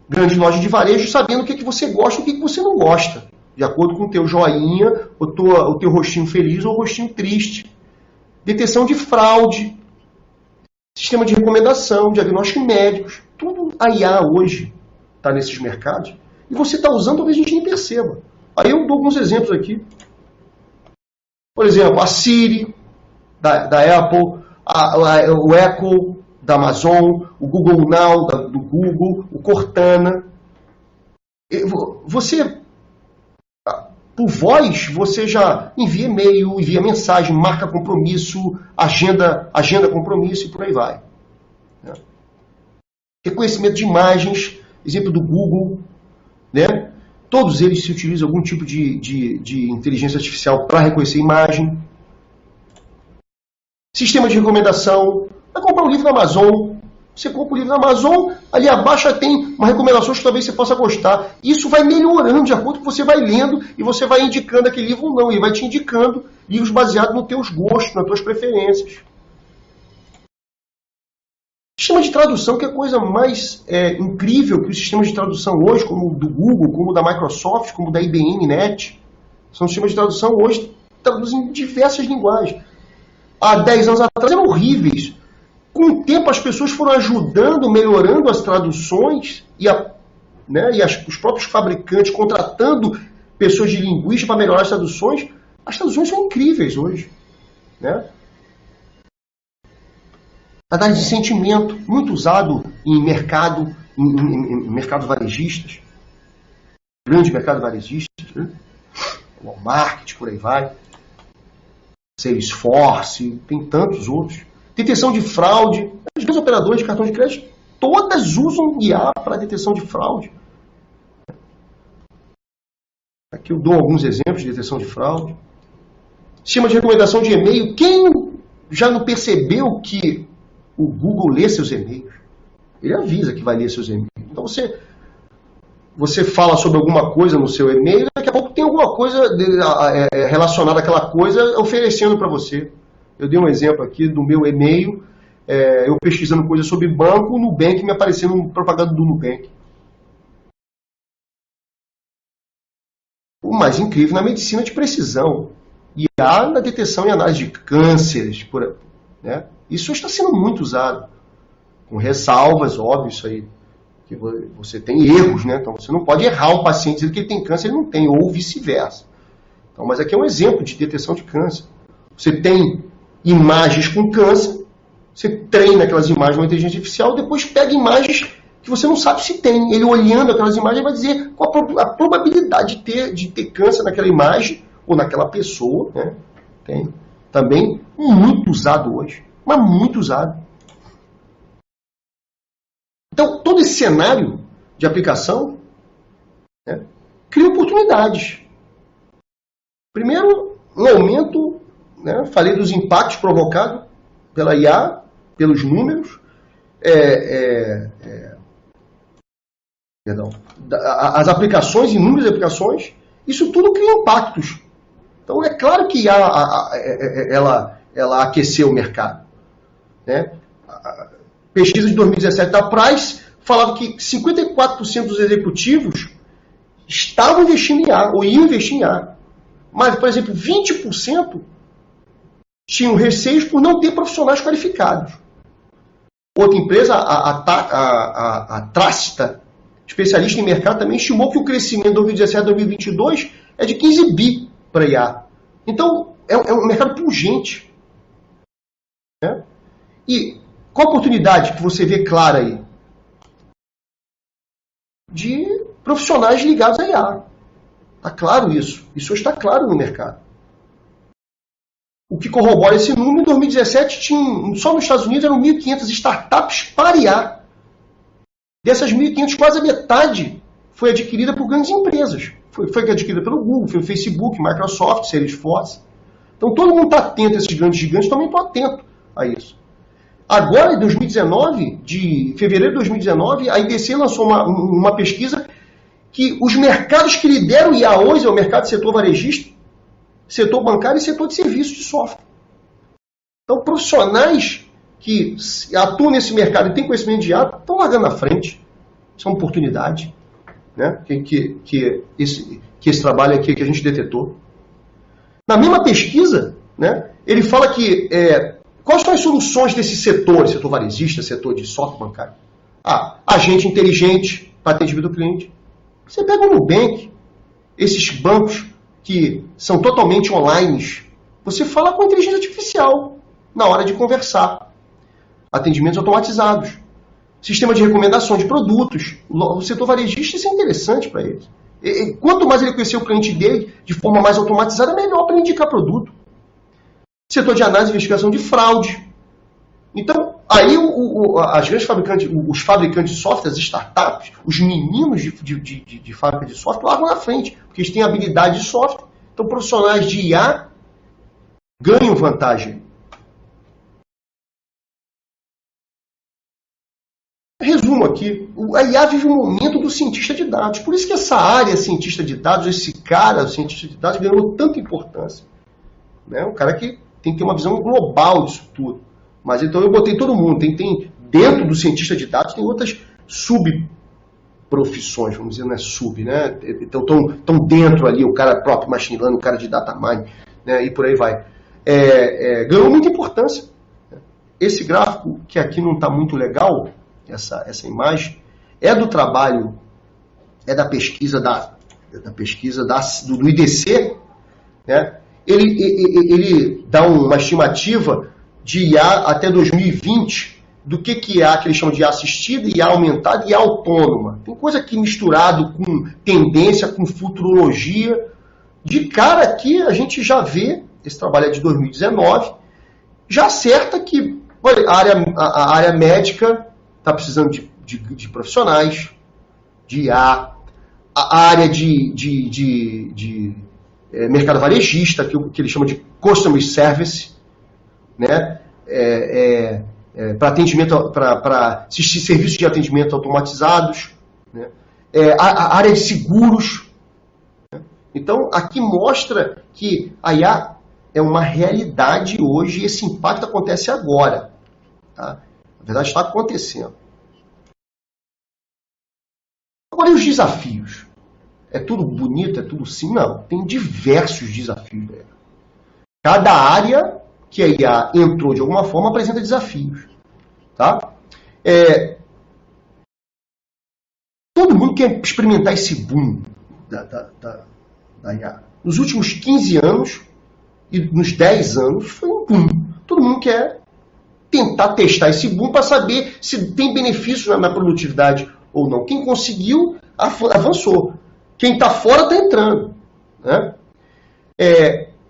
grande loja de varejo sabendo o que você gosta e o que você não gosta. De acordo com o teu joinha, o teu rostinho feliz ou o rostinho triste. Detecção de fraude. Sistema de recomendação, diagnóstico médicos. Tudo a IA hoje está nesses mercados. E você está usando, talvez a gente nem perceba. Aí eu dou alguns exemplos aqui. Por exemplo, a Siri, da Apple, o Echo, da Amazon, o Google Now, do Google, o Cortana. Você, por voz, você já envia e-mail, envia mensagem, marca compromisso, agenda compromisso e por aí vai. Reconhecimento de imagens, exemplo do Google, né? Todos eles se utilizam algum tipo de inteligência artificial para reconhecer imagem. Sistema de recomendação. Vai comprar um livro na Amazon. Você compra o livro na Amazon, ali abaixo tem uma recomendação que talvez você possa gostar. Isso vai melhorando de acordo com que você vai lendo e você vai indicando aquele livro ou não. Ele vai te indicando livros baseados nos teus gostos, nas tuas preferências. Sistema de tradução, que é a coisa mais incrível que os sistemas de tradução hoje, como o do Google, como o da Microsoft, como o da IBM Net, são sistemas de tradução hoje que traduzem diversas linguagens. Há 10 anos atrás eram horríveis. Com o tempo as pessoas foram ajudando, melhorando as traduções os próprios fabricantes contratando pessoas de linguística para melhorar as traduções. As traduções são incríveis hoje. Né? Análise de sentimento, muito usado em mercado varejistas. Grande mercado varejistas, né? Walmart, por aí vai. Salesforce, tem tantos outros. Detecção de fraude. As grandes operadoras de cartão de crédito, todas usam IA para detecção de fraude. Aqui eu dou alguns exemplos de detecção de fraude. Sistema de recomendação de e-mail. Quem já não percebeu que o Google lê seus e-mails? Ele avisa que vai ler seus e-mails. Então você fala sobre alguma coisa no seu e-mail, daqui a pouco tem alguma coisa relacionada àquela coisa oferecendo para você. Eu dei um exemplo aqui do meu e-mail, eu pesquisando coisas sobre banco, o Nubank me aparecendo propaganda do Nubank. O mais incrível na medicina de precisão. E há na detecção e análise de cânceres. Né? Isso está sendo muito usado. Com ressalvas, óbvio, isso aí. Que você tem erros, né? Então você não pode errar o paciente dizendo que ele tem câncer, ele não tem, ou vice-versa. Então, mas aqui é um exemplo de detecção de câncer. Você tem imagens com câncer, você treina aquelas imagens com inteligência artificial, depois pega imagens que você não sabe se tem. Ele olhando aquelas imagens vai dizer qual a probabilidade de ter câncer naquela imagem ou naquela pessoa. Né? Tem também muito usado hoje, mas muito usado. Então, todo esse cenário de aplicação, né, cria oportunidades. Primeiro, um aumento, né, falei dos impactos provocados pela IA, pelos números, perdão, as aplicações, inúmeras aplicações, isso tudo cria impactos. Então, é claro que ela aqueceu o mercado. Né? A pesquisa de 2017 da Price falava que 54% dos executivos estavam investindo em IA, ou iam investir em IA. Mas, por exemplo, 20% tinham receios por não ter profissionais qualificados. Outra empresa, a Trasta, especialista em mercado, também estimou que o crescimento de 2017 a 2022 é de 15 bi para IA. Então, é um mercado pungente. Né? E qual a oportunidade que você vê clara aí? De profissionais ligados à IA. Está claro isso. Isso está claro no mercado. O que corrobora esse número, em 2017, só nos Estados Unidos eram 1.500 startups para IA. Dessas 1.500, quase a metade foi adquirida por grandes empresas. Foi adquirida pelo Google, pelo Facebook, Microsoft, Salesforce. Então todo mundo está atento a esses grandes gigantes, também estou atento a isso. Agora, em 2019, de fevereiro de 2019, a IDC lançou uma pesquisa que os mercados que lideram IA hoje é o mercado do setor varejista, setor bancário e setor de serviços de software. Então, profissionais que atuam nesse mercado e têm conhecimento de IA estão largando na frente. Isso é uma oportunidade, né? que esse trabalho aqui que a gente detetou. Na mesma pesquisa, né, ele fala que quais são as soluções desse setor varejista, setor de software bancário? Agente inteligente para atendimento do cliente. Você pega o Nubank, esses bancos que são totalmente online, você fala com inteligência artificial na hora de conversar. Atendimentos automatizados. Sistema de recomendação de produtos. O setor varejista, isso é interessante para eles. Quanto mais ele conhecer o cliente dele de forma mais automatizada, melhor para ele indicar produto. Setor de análise e investigação de fraude. Então, aí as grandes fabricantes, os fabricantes de software, as startups, os meninos de fábrica de software largam na frente, porque eles têm habilidade de software. Então, profissionais de IA ganham vantagem. Resumo aqui, a IA vive um momento do cientista de dados. Por isso que essa área cientista de dados, esse cara, o cientista de dados, ganhou tanta importância. Né? Um cara que tem que ter uma visão global disso tudo. Mas então eu botei todo mundo. Tem dentro do cientista de dados tem outras subprofissões, vamos dizer, não é sub, né? Então estão dentro ali, o cara próprio machine learning, o cara de data mining, né? E por aí vai. Ganhou muita importância. Esse gráfico, que aqui não está muito legal, essa imagem, é do trabalho, é da pesquisa do IDC, né? Ele dá uma estimativa de IA até 2020, do que é que eles chamam de IA assistida, IA aumentada e IA autônoma. Tem coisa aqui misturado com tendência, com futurologia. De cara aqui, a gente já vê, esse trabalho é de 2019, já acerta que a área médica está precisando de profissionais, de IA, a área de mercado varejista, que ele chama de Customer Service, né? Para atendimento, para serviços de atendimento automatizados, né? A área de seguros. Né? Então, aqui mostra que a IA é uma realidade hoje e esse impacto acontece agora. Tá? Na verdade, está acontecendo. Agora, e os desafios? É tudo bonito, é tudo sim? Não, tem diversos desafios. Né? Cada área que a IA entrou de alguma forma apresenta desafios. Tá? Todo mundo quer experimentar esse boom da IA. Nos últimos 15 anos e nos 10 anos foi um boom. Todo mundo quer tentar testar esse boom para saber se tem benefício na produtividade ou não. Quem conseguiu, avançou. Quem está fora está entrando. Né?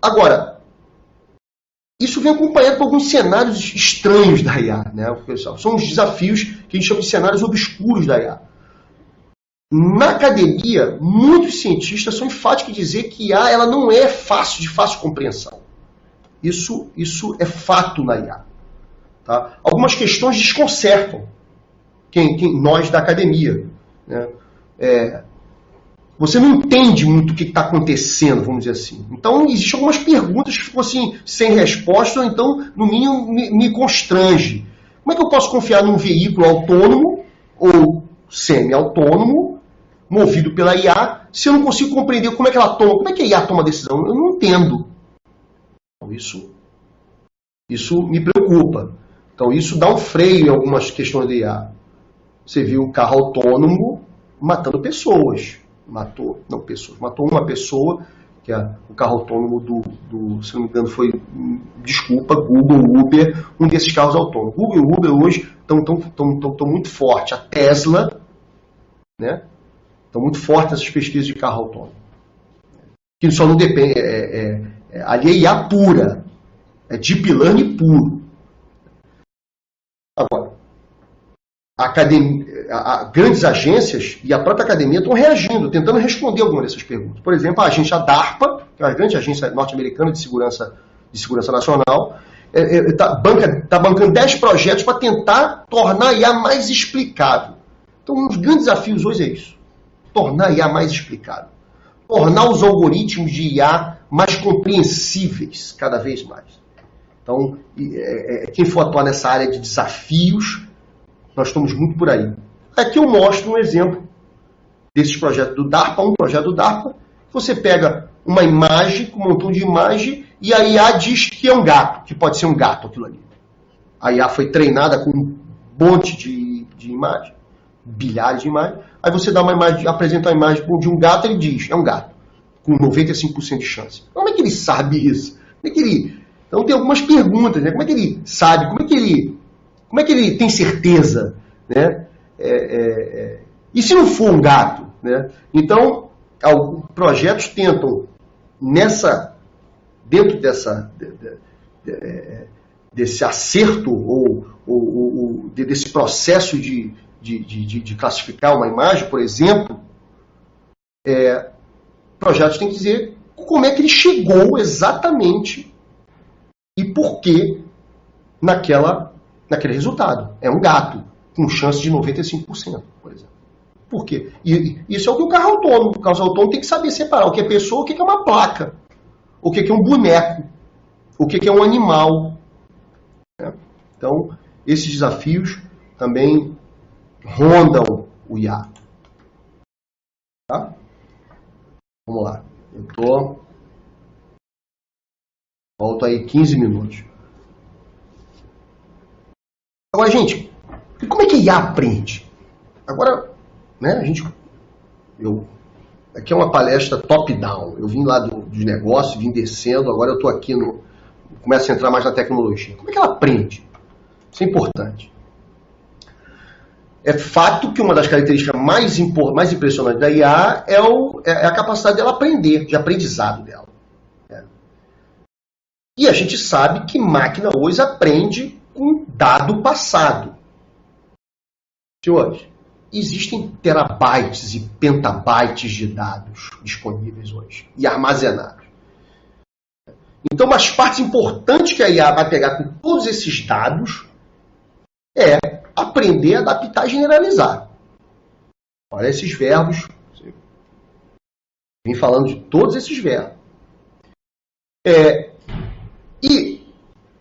Agora, isso vem acompanhado por alguns cenários estranhos da IA. Né, pessoal? São os desafios que a gente chama de cenários obscuros da IA. Na academia, muitos cientistas são enfáticos em dizer que a IA ela não é de fácil compreensão. Isso é fato na IA. Tá? Algumas questões desconcertam nós da academia. Né? Você não entende muito o que está acontecendo, vamos dizer assim. Então, existem algumas perguntas que ficam assim, sem resposta, ou então, no mínimo, me constrange. Como é que eu posso confiar num veículo autônomo ou semi-autônomo, movido pela IA, se eu não consigo compreender como é que ela toma, como é que a IA toma a decisão? Eu não entendo. Então, isso me preocupa. Então, isso dá um freio em algumas questões de IA. Você viu o carro autônomo matando pessoas. Matou uma pessoa, que é o carro autônomo se não me engano, foi, Google, Uber, um desses carros autônomos. Google e Uber hoje estão muito fortes. A Tesla, né? Estão muito fortes essas pesquisas de carro autônomo. Que só não depende, ali é IA pura, é Deep Learning puro. Agora, grandes agências e a própria academia estão reagindo, tentando responder algumas dessas perguntas. Por exemplo, a agência DARPA, que é uma grande agência norte-americana de segurança nacional, está bancando 10 projetos para tentar tornar a IA mais explicável. Então, um dos grandes desafios hoje é isso. Tornar a IA mais explicável. Tornar os algoritmos de IA mais compreensíveis cada vez mais. Então, quem for atuar nessa área de desafios, nós estamos muito por aí. Aqui eu mostro um exemplo desses projetos do DARPA, um projeto do DARPA. Você pega uma imagem, com um montão de imagem, e a IA diz que é um gato, que pode ser um gato aquilo ali. A IA foi treinada com um monte de imagem, bilhares de imagens. Aí você dá uma imagem, apresenta uma imagem de um gato, ele diz, é um gato, com 95% de chance. Como é que ele sabe isso? Então tem algumas perguntas, né? Como é que ele sabe? Como é que ele tem certeza? Né? E se não for um gato? Né? Então, projetos tentam, dentro desse acerto ou desse processo de classificar uma imagem, por exemplo, projetos têm que dizer como é que ele chegou exatamente e por que naquele resultado. É um gato, com chance de 95%, por exemplo. Por quê? E isso é o que o carro autônomo. O carro autônomo tem que saber separar o que é pessoa, o que é uma placa, o que é um boneco, o que é um animal. Então, esses desafios também rondam o IA. Tá? Vamos lá. Volto aí 15 minutos. Agora, gente, como é que a IA aprende? Agora, né, aqui é uma palestra top-down. Eu vim lá dos negócios, vim descendo, agora eu estou aqui começo a entrar mais na tecnologia. Como é que ela aprende? Isso é importante. É fato que uma das características mais impressionantes da IA é a capacidade dela aprender, de aprendizado dela. E a gente sabe que máquina hoje aprende com dado passado. Senhores, existem terabytes e petabytes de dados disponíveis hoje e armazenados. Então, uma das partes importantes que a IA vai pegar com todos esses dados é aprender a adaptar e generalizar. Olha esses verbos. Vim falando de todos esses verbos. E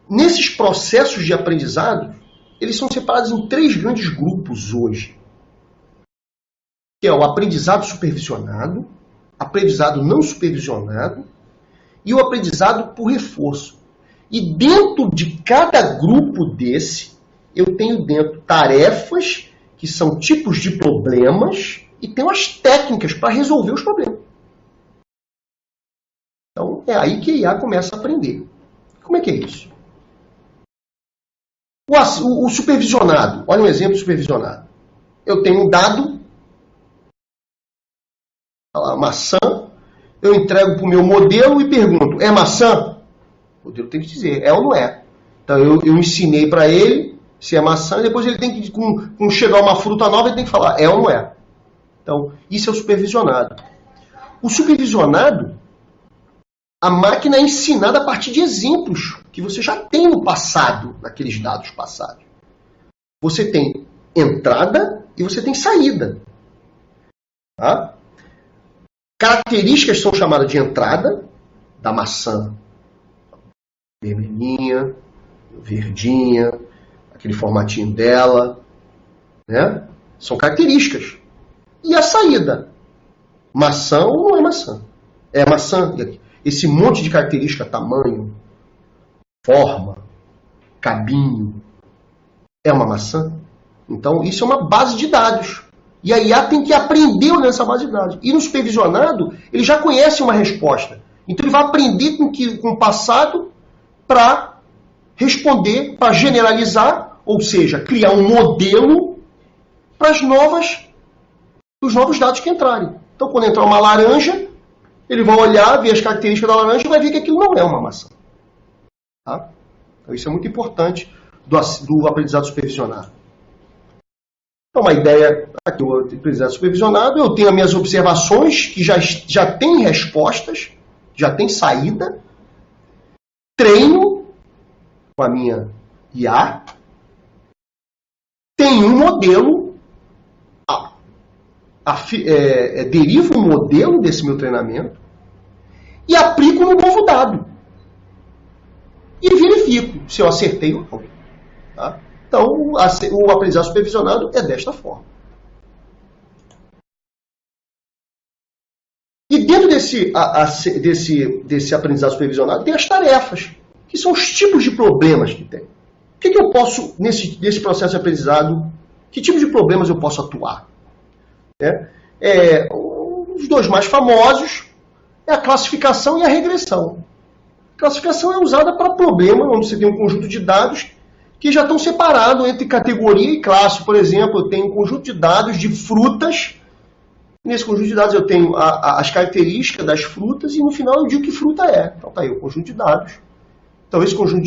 nesses processos de aprendizado, eles são separados em 3 grandes grupos hoje. Que é o aprendizado supervisionado, aprendizado não supervisionado e o aprendizado por reforço. E dentro de cada grupo desse, eu tenho dentro tarefas que são tipos de problemas e tenho as técnicas para resolver os problemas. Então, é aí que a IA começa a aprender. Como é que é isso? O supervisionado, olha um exemplo supervisionado. Eu tenho um dado Fala, maçã, eu entrego para o meu modelo e pergunto, é maçã? O modelo tem que dizer, é ou não é. Então eu ensinei para ele se é maçã, e depois ele tem que, com chegar uma fruta nova, ele tem que falar, é ou não é. Então, isso é o supervisionado. O supervisionado, a máquina é ensinada a partir de exemplos que você já tem no passado, naqueles dados passados. Você tem entrada e você tem saída. Tá? Características são chamadas de entrada da maçã. Vermelhinha, verdinha, aquele formatinho dela. Né? São características. E a saída? Maçã ou não é maçã? É maçã. Esse monte de característica, tamanho, forma, cabinho, é uma maçã? Então, isso é uma base de dados. E a IA tem que aprender nessa base de dados. E no supervisionado, ele já conhece uma resposta. Então, ele vai aprender com o passado para responder, para generalizar, ou seja, criar um modelo para os novos dados que entrarem. Então, quando entrar uma laranja, ele vai olhar, ver as características da laranja e vai ver que aquilo não é uma maçã. Tá? Então, isso é muito importante do aprendizado supervisionado. Então, uma ideia aqui do aprendizado supervisionado, eu tenho as minhas observações, que já tem respostas, já tem saída, treino com a minha IA, tenho um modelo, derivo um modelo desse meu treinamento e aplico no novo dado. E verifico se eu acertei ou não. Tá? Então, o aprendizado supervisionado é desta forma. E dentro desse aprendizado supervisionado tem as tarefas, que são os tipos de problemas que tem. O que eu posso, nesse processo de aprendizado, que tipo de problemas eu posso atuar? Os dois mais famosos é a classificação e a regressão. A classificação é usada para problema, onde você tem um conjunto de dados que já estão separados entre categoria e classe. Por exemplo, eu tenho um conjunto de dados de frutas. Nesse conjunto de dados eu tenho as características das frutas e no final eu digo que fruta é. Então está aí o conjunto de dados. Então esse conjunto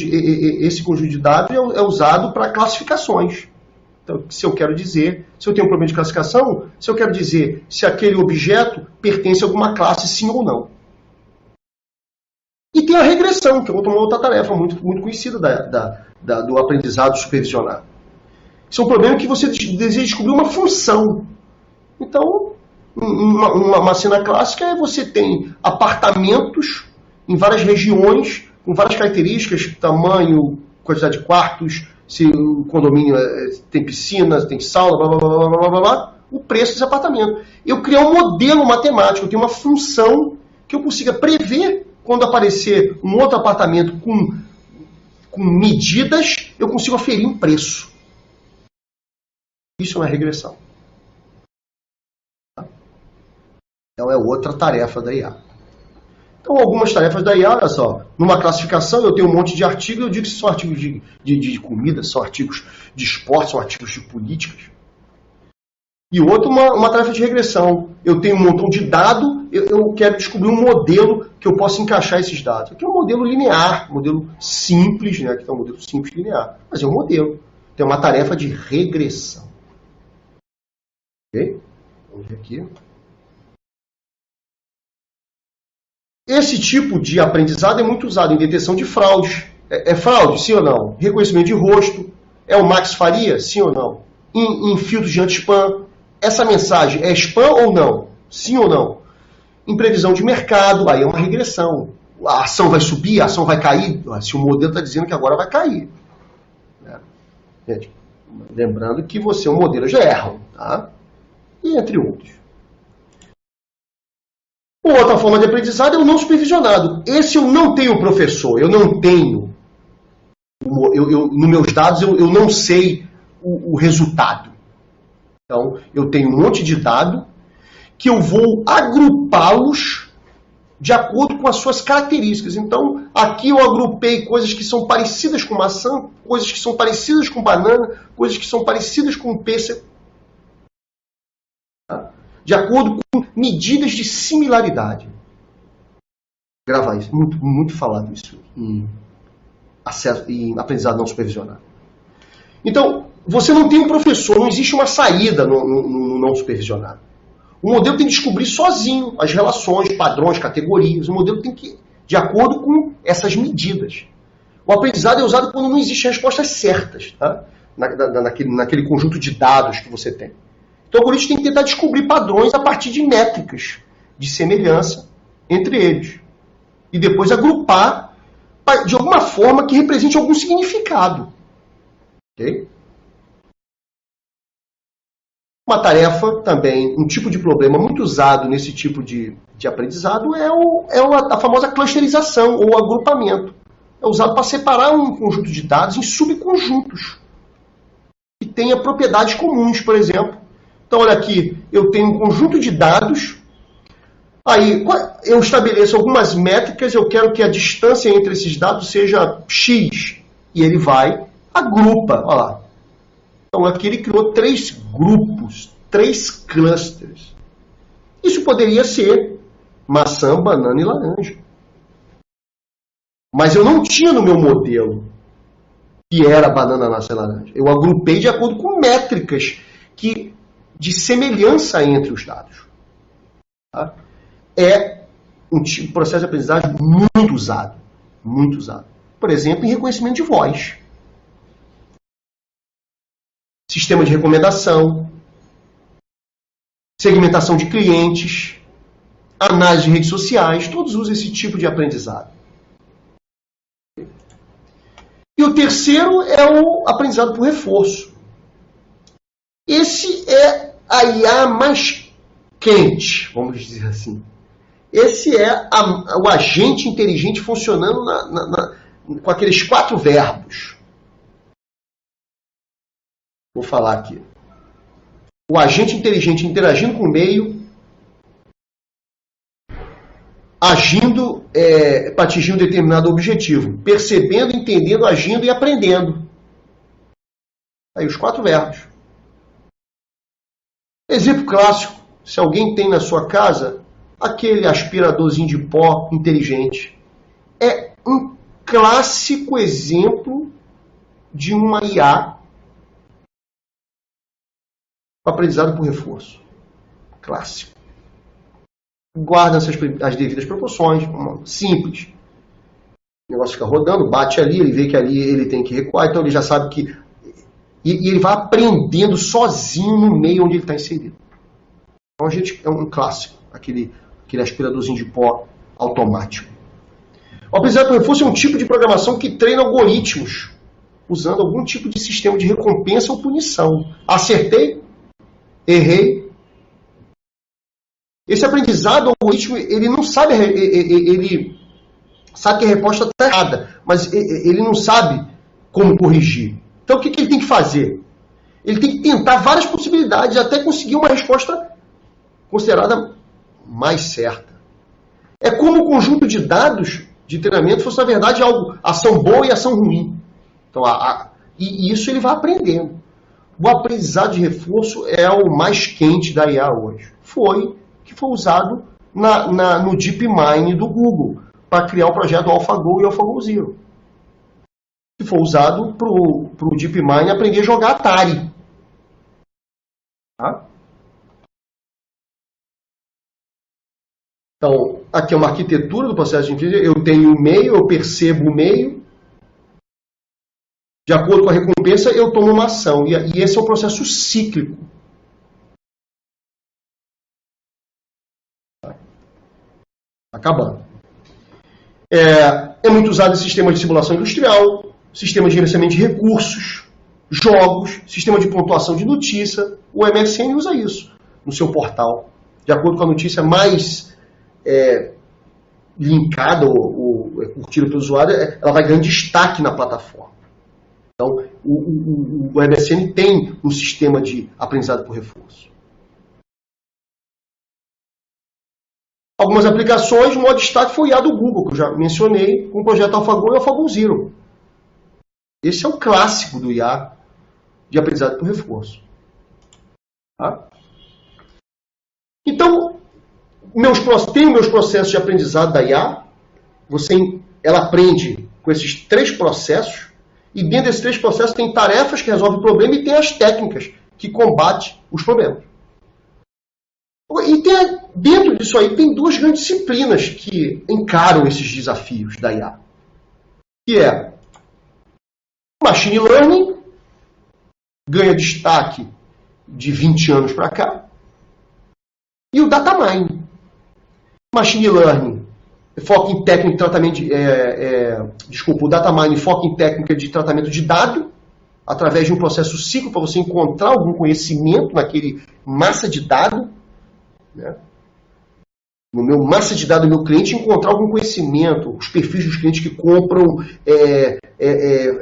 de dados é usado para classificações. Então, se eu quero dizer, se eu tenho um problema de classificação, se eu quero dizer se aquele objeto pertence a alguma classe, sim ou não. E tem a regressão, que é uma outra tarefa muito, muito conhecida do aprendizado supervisionado. Isso é um problema que você deseja descobrir uma função. Então, uma cena clássica é você tem apartamentos em várias regiões, com várias características, tamanho, quantidade de quartos, se o condomínio tem piscina, tem sauna, blá, blá, blá, blá, blá, blá, o preço desse apartamento. Eu criar um modelo matemático, eu tenho uma função que eu consiga prever quando aparecer um outro apartamento com medidas, eu consigo aferir um preço. Isso é uma regressão. Então é outra tarefa da IA. Então, algumas tarefas da IA, olha só, numa classificação eu tenho um monte de artigos, eu digo que são artigos de comida, são artigos de esporte, são artigos de políticas. E outra, uma tarefa de regressão. Eu tenho um montão de dados, eu quero descobrir um modelo que eu possa encaixar esses dados. Aqui é um modelo linear, um modelo simples, né? Aqui é um modelo simples linear, mas é um modelo. Tem uma tarefa de regressão. Ok? Vamos ver aqui. Esse tipo de aprendizado é muito usado em detecção de fraudes. É fraude, sim ou não? Reconhecimento de rosto. É o Max Faria, sim ou não? Em filtros de anti-spam. Essa mensagem é spam ou não? Sim ou não? Em previsão de mercado, aí é uma regressão. A ação vai subir, a ação vai cair. Se o modelo está dizendo que agora vai cair. Gente, lembrando que você e o modelo já erram. Tá? E entre outros. Outra forma de aprendizado é o não supervisionado. Esse eu não tenho professor, eu não tenho. Nos meus dados eu não sei o resultado. Então, eu tenho um monte de dado que eu vou agrupá-los de acordo com as suas características. Então, aqui eu agrupei coisas que são parecidas com maçã, coisas que são parecidas com banana, coisas que são parecidas com pêssego. de acordo com medidas de similaridade. Gravar isso, muito, muito falado isso em aprendizado não supervisionado. Então, você não tem um professor, não existe uma saída no não supervisionado. O modelo tem que descobrir sozinho as relações, padrões, categorias. O modelo tem que, de acordo com essas medidas. O aprendizado é usado quando não existem respostas certas, tá? naquele conjunto de dados que você tem. Então o algoritmo tem que tentar descobrir padrões a partir de métricas de semelhança entre eles. E depois agrupar de alguma forma que represente algum significado. Okay? Uma tarefa também, um tipo de problema muito usado nesse tipo de aprendizado é a famosa clusterização ou agrupamento. É usado para separar um conjunto de dados em subconjuntos que tenha propriedades comuns, por exemplo. Então, olha aqui, eu tenho um conjunto de dados, aí eu estabeleço algumas métricas, eu quero que a distância entre esses dados seja x, e ele vai, agrupa, olha lá. Então, aqui ele criou 3 grupos, 3 clusters. Isso poderia ser maçã, banana e laranja. Mas eu não tinha no meu modelo que era banana, maçã e laranja. Eu agrupei de acordo com métricas de semelhança entre os dados. Tá? É um tipo de processo de aprendizagem muito usado. Muito usado. Por exemplo, em reconhecimento de voz. Sistema de recomendação. Segmentação de clientes. Análise de redes sociais. Todos usam esse tipo de aprendizado. E o terceiro é o aprendizado por reforço. Esse é a IA mais quente, vamos dizer assim. Esse é o agente inteligente funcionando com aqueles 4 verbos. Vou falar aqui. O agente inteligente interagindo com o meio, agindo para atingir um determinado objetivo. Percebendo, entendendo, agindo e aprendendo. Aí os 4 verbos. Exemplo clássico. Se alguém tem na sua casa aquele aspiradorzinho de pó inteligente. É um clássico exemplo de uma IA aprendizado por reforço. Clássico. Guarda-se as devidas proporções, simples. O negócio fica rodando, bate ali, ele vê que ali ele tem que recuar, então ele já sabe que... E ele vai aprendendo sozinho no meio onde ele está inserido. Então a gente é um clássico, aquele aspiradorzinho de pó automático. O aprendizado por reforço é um tipo de programação que treina algoritmos, usando algum tipo de sistema de recompensa ou punição. Acertei, errei. Esse aprendizado, o algoritmo, ele não sabe, ele sabe que a resposta está errada, mas ele não sabe como corrigir. Então o que ele tem que fazer? Ele tem que tentar várias possibilidades até conseguir uma resposta considerada mais certa. É como o conjunto de dados de treinamento fosse, na verdade, ação boa e ação ruim. Então, e isso ele vai aprendendo. O aprendizado de reforço é o mais quente da IA hoje. Que foi usado no DeepMind do Google para criar o projeto AlphaGo e AlphaGo Zero. Que foi usado para o DeepMind aprender a jogar Atari. Tá? Então, aqui é uma arquitetura do processo de inteligência. Eu tenho o meio, eu percebo o meio. De acordo com a recompensa, eu tomo uma ação. E esse é um processo cíclico. Acabando. É muito usado em sistemas de simulação industrial, sistema de gerenciamento de recursos, jogos, sistema de pontuação de notícia. O MSN usa isso no seu portal. De acordo com a notícia mais linkada ou curtida pelo usuário, ela vai ganhando destaque na plataforma. Então, o MSN tem um sistema de aprendizado por reforço. Algumas aplicações, o maior destaque foi o IA do Google, que eu já mencionei, com o projeto AlphaGo e AlphaGo Zero. Esse é o clássico do IA de aprendizado por reforço. Tá? Então, tenho meus processos de aprendizado da IA, ela aprende com esses 3 processos, e dentro desses 3 processos tem tarefas que resolvem o problema e tem as técnicas que combatem os problemas. E dentro disso aí tem 2 grandes disciplinas que encaram esses desafios da IA, que é Machine Learning, ganha destaque de 20 anos para cá, e o Data Mining. Machine Learning foca em técnica de tratamento o Data Mining foca em técnica de tratamento de dado, através de um processo ciclo para você encontrar algum conhecimento naquele massa de dado, né? No meu massa de dados do meu cliente, encontrar algum conhecimento, os perfis dos clientes que compram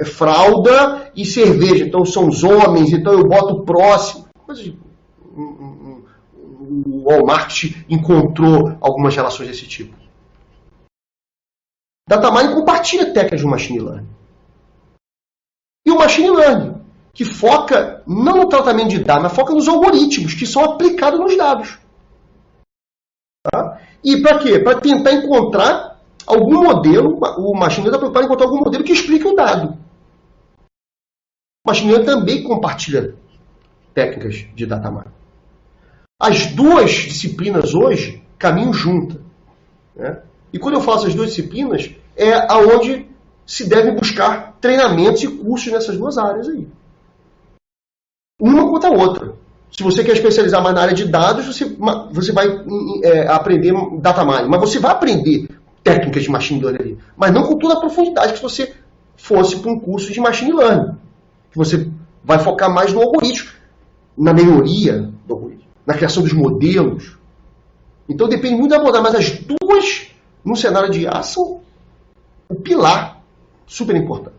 fralda e cerveja, então são os homens, então eu boto o próximo. O Walmart encontrou algumas relações desse tipo. Data Mining compartilha técnicas de Machine Learning. E o Machine Learning, que foca não no tratamento de dados, mas foca nos algoritmos que são aplicados nos dados. Tá? E para quê? Para tentar encontrar algum modelo, o Machine Learning está preocupado em encontrar algum modelo que explique o dado. O Machine Learning também compartilha técnicas de Data Mining. As 2 disciplinas hoje caminham juntas. Né? E quando eu falo essas 2 disciplinas, é aonde se devem buscar treinamentos e cursos nessas 2 áreas aí. Uma contra a outra. Se você quer especializar mais na área de dados, você vai aprender Data Mining. Mas você vai aprender técnicas de Machine Learning ali. Mas não com toda a profundidade que se você fosse para um curso de Machine Learning. Que você vai focar mais no algoritmo, na melhoria do algoritmo, na criação dos modelos. Então depende muito da abordagem, mas as 2, no cenário de IA, são o pilar super importante.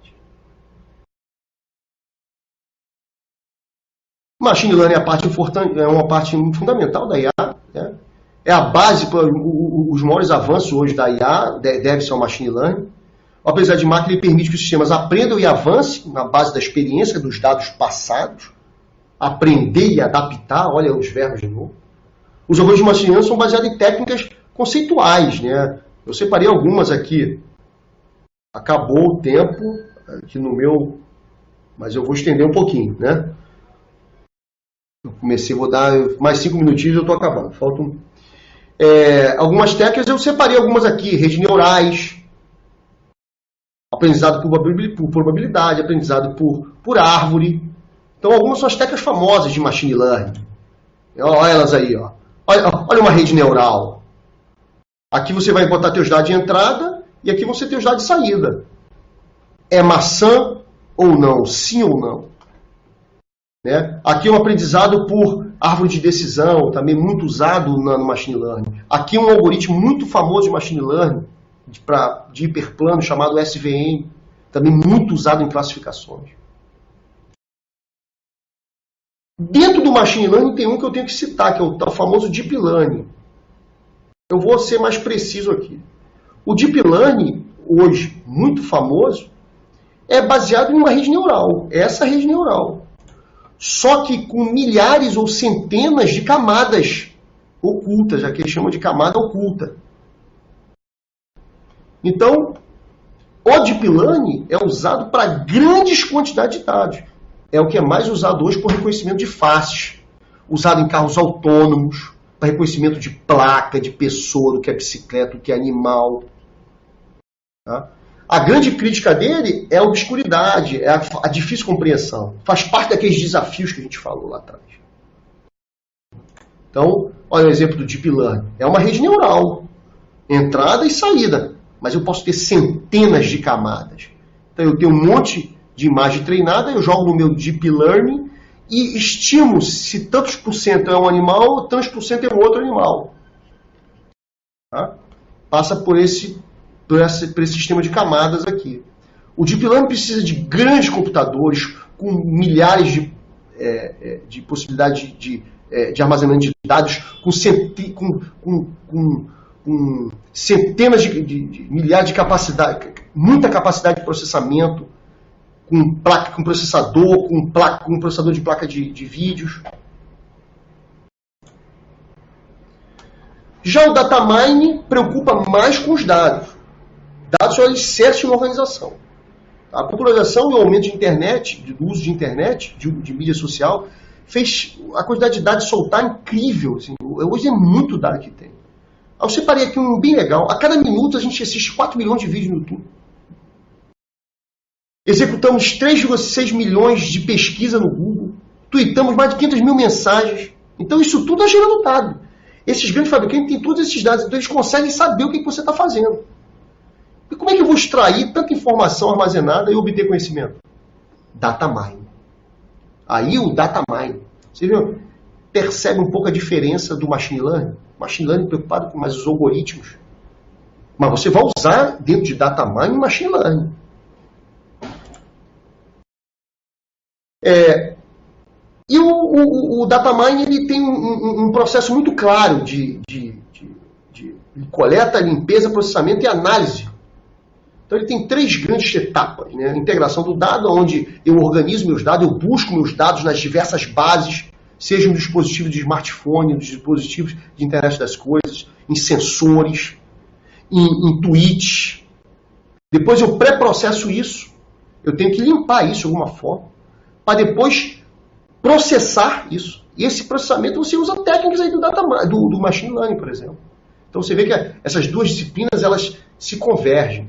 Machine Learning é uma parte fundamental da IA. Né? É a base para os maiores avanços hoje da IA, deve ser o Machine Learning. O aprendizado de máquina ele permite que os sistemas aprendam e avancem na base da experiência dos dados passados. Aprender e adaptar, olha os verbos de novo. Os algoritmos de Machine Learning são baseados em técnicas conceituais. Né? Eu separei algumas aqui. Acabou o tempo aqui no meu, mas eu vou estender um pouquinho. Né? Eu comecei, vou dar mais 5 minutinhos e eu estou acabando. Faltam algumas técnicas, eu separei algumas aqui. Redes neurais, aprendizado por probabilidade, aprendizado por árvore. Então, algumas são as técnicas famosas de Machine Learning. Olha elas aí. Ó. Olha uma rede neural. Aqui você vai botar seus dados de entrada e aqui você tem os dados de saída. É maçã ou não? Sim ou não? Né? Aqui é um aprendizado por árvore de decisão, também muito usado no Machine Learning. Aqui é um algoritmo muito famoso de Machine Learning, de hiperplano, chamado SVM, também muito usado em classificações. Dentro do Machine Learning tem um que eu tenho que citar, que é o famoso Deep Learning. Eu vou ser mais preciso aqui. O Deep Learning, hoje muito famoso, é baseado em uma rede neural. Essa rede neural. Só que com milhares ou centenas de camadas ocultas, já que eles chamam de camada oculta. Então, o Deep Learning é usado para grandes quantidades de dados. É o que é mais usado hoje por reconhecimento de faces. Usado em carros autônomos, para reconhecimento de placa, de pessoa, do que é bicicleta, do que é animal. Tá? A grande crítica dele é a obscuridade, é a difícil compreensão. Faz parte daqueles desafios que a gente falou lá atrás. Então, olha o exemplo do Deep Learning. É uma rede neural. Entrada e saída. Mas eu posso ter centenas de camadas. Então, eu tenho um monte de imagem treinada, eu jogo no meu Deep Learning e estimo se tantos por cento é um animal, tantos por cento é um outro animal. Tá? Passa por esse sistema de camadas aqui. O Deep Learning precisa de grandes computadores com milhares de possibilidades de armazenamento de dados, com centenas de milhares de capacidade, muita capacidade de processamento, com processador, com processador de placa de vídeos. Já o data mining preocupa mais com os dados. Dados são alicerces de uma organização. A popularização e o aumento de internet, do uso de internet, de mídia social, fez a quantidade de dados soltar incrível. Assim. Hoje é muito dado que tem. Eu separei aqui um bem legal. A cada minuto a gente assiste 4 milhões de vídeos no YouTube. Executamos 3,6 milhões de pesquisa no Google. Tweetamos mais de 500 mil mensagens. Então isso tudo está gerando dado. Esses grandes fabricantes têm todos esses dados. Então eles conseguem saber o que você está fazendo. E como é que eu vou extrair tanta informação armazenada e obter conhecimento? Data mining. Aí o data mining. Você viu? Percebe um pouco a diferença do machine learning? Machine learning preocupado com mais os algoritmos. Mas você vai usar dentro de data mining machine learning. E o data mining ele tem um processo muito claro de coleta, limpeza, processamento e análise. Então ele tem 3 grandes etapas. Né? A integração do dado, onde eu organizo meus dados, eu busco meus dados nas diversas bases, seja no dispositivo de smartphone, nos dispositivos de internet das coisas, em sensores, em tweets. Depois eu pré-processo isso, eu tenho que limpar isso de alguma forma, para depois processar isso. E esse processamento você usa técnicas aí do machine learning, por exemplo. Então você vê que essas duas disciplinas elas se convergem.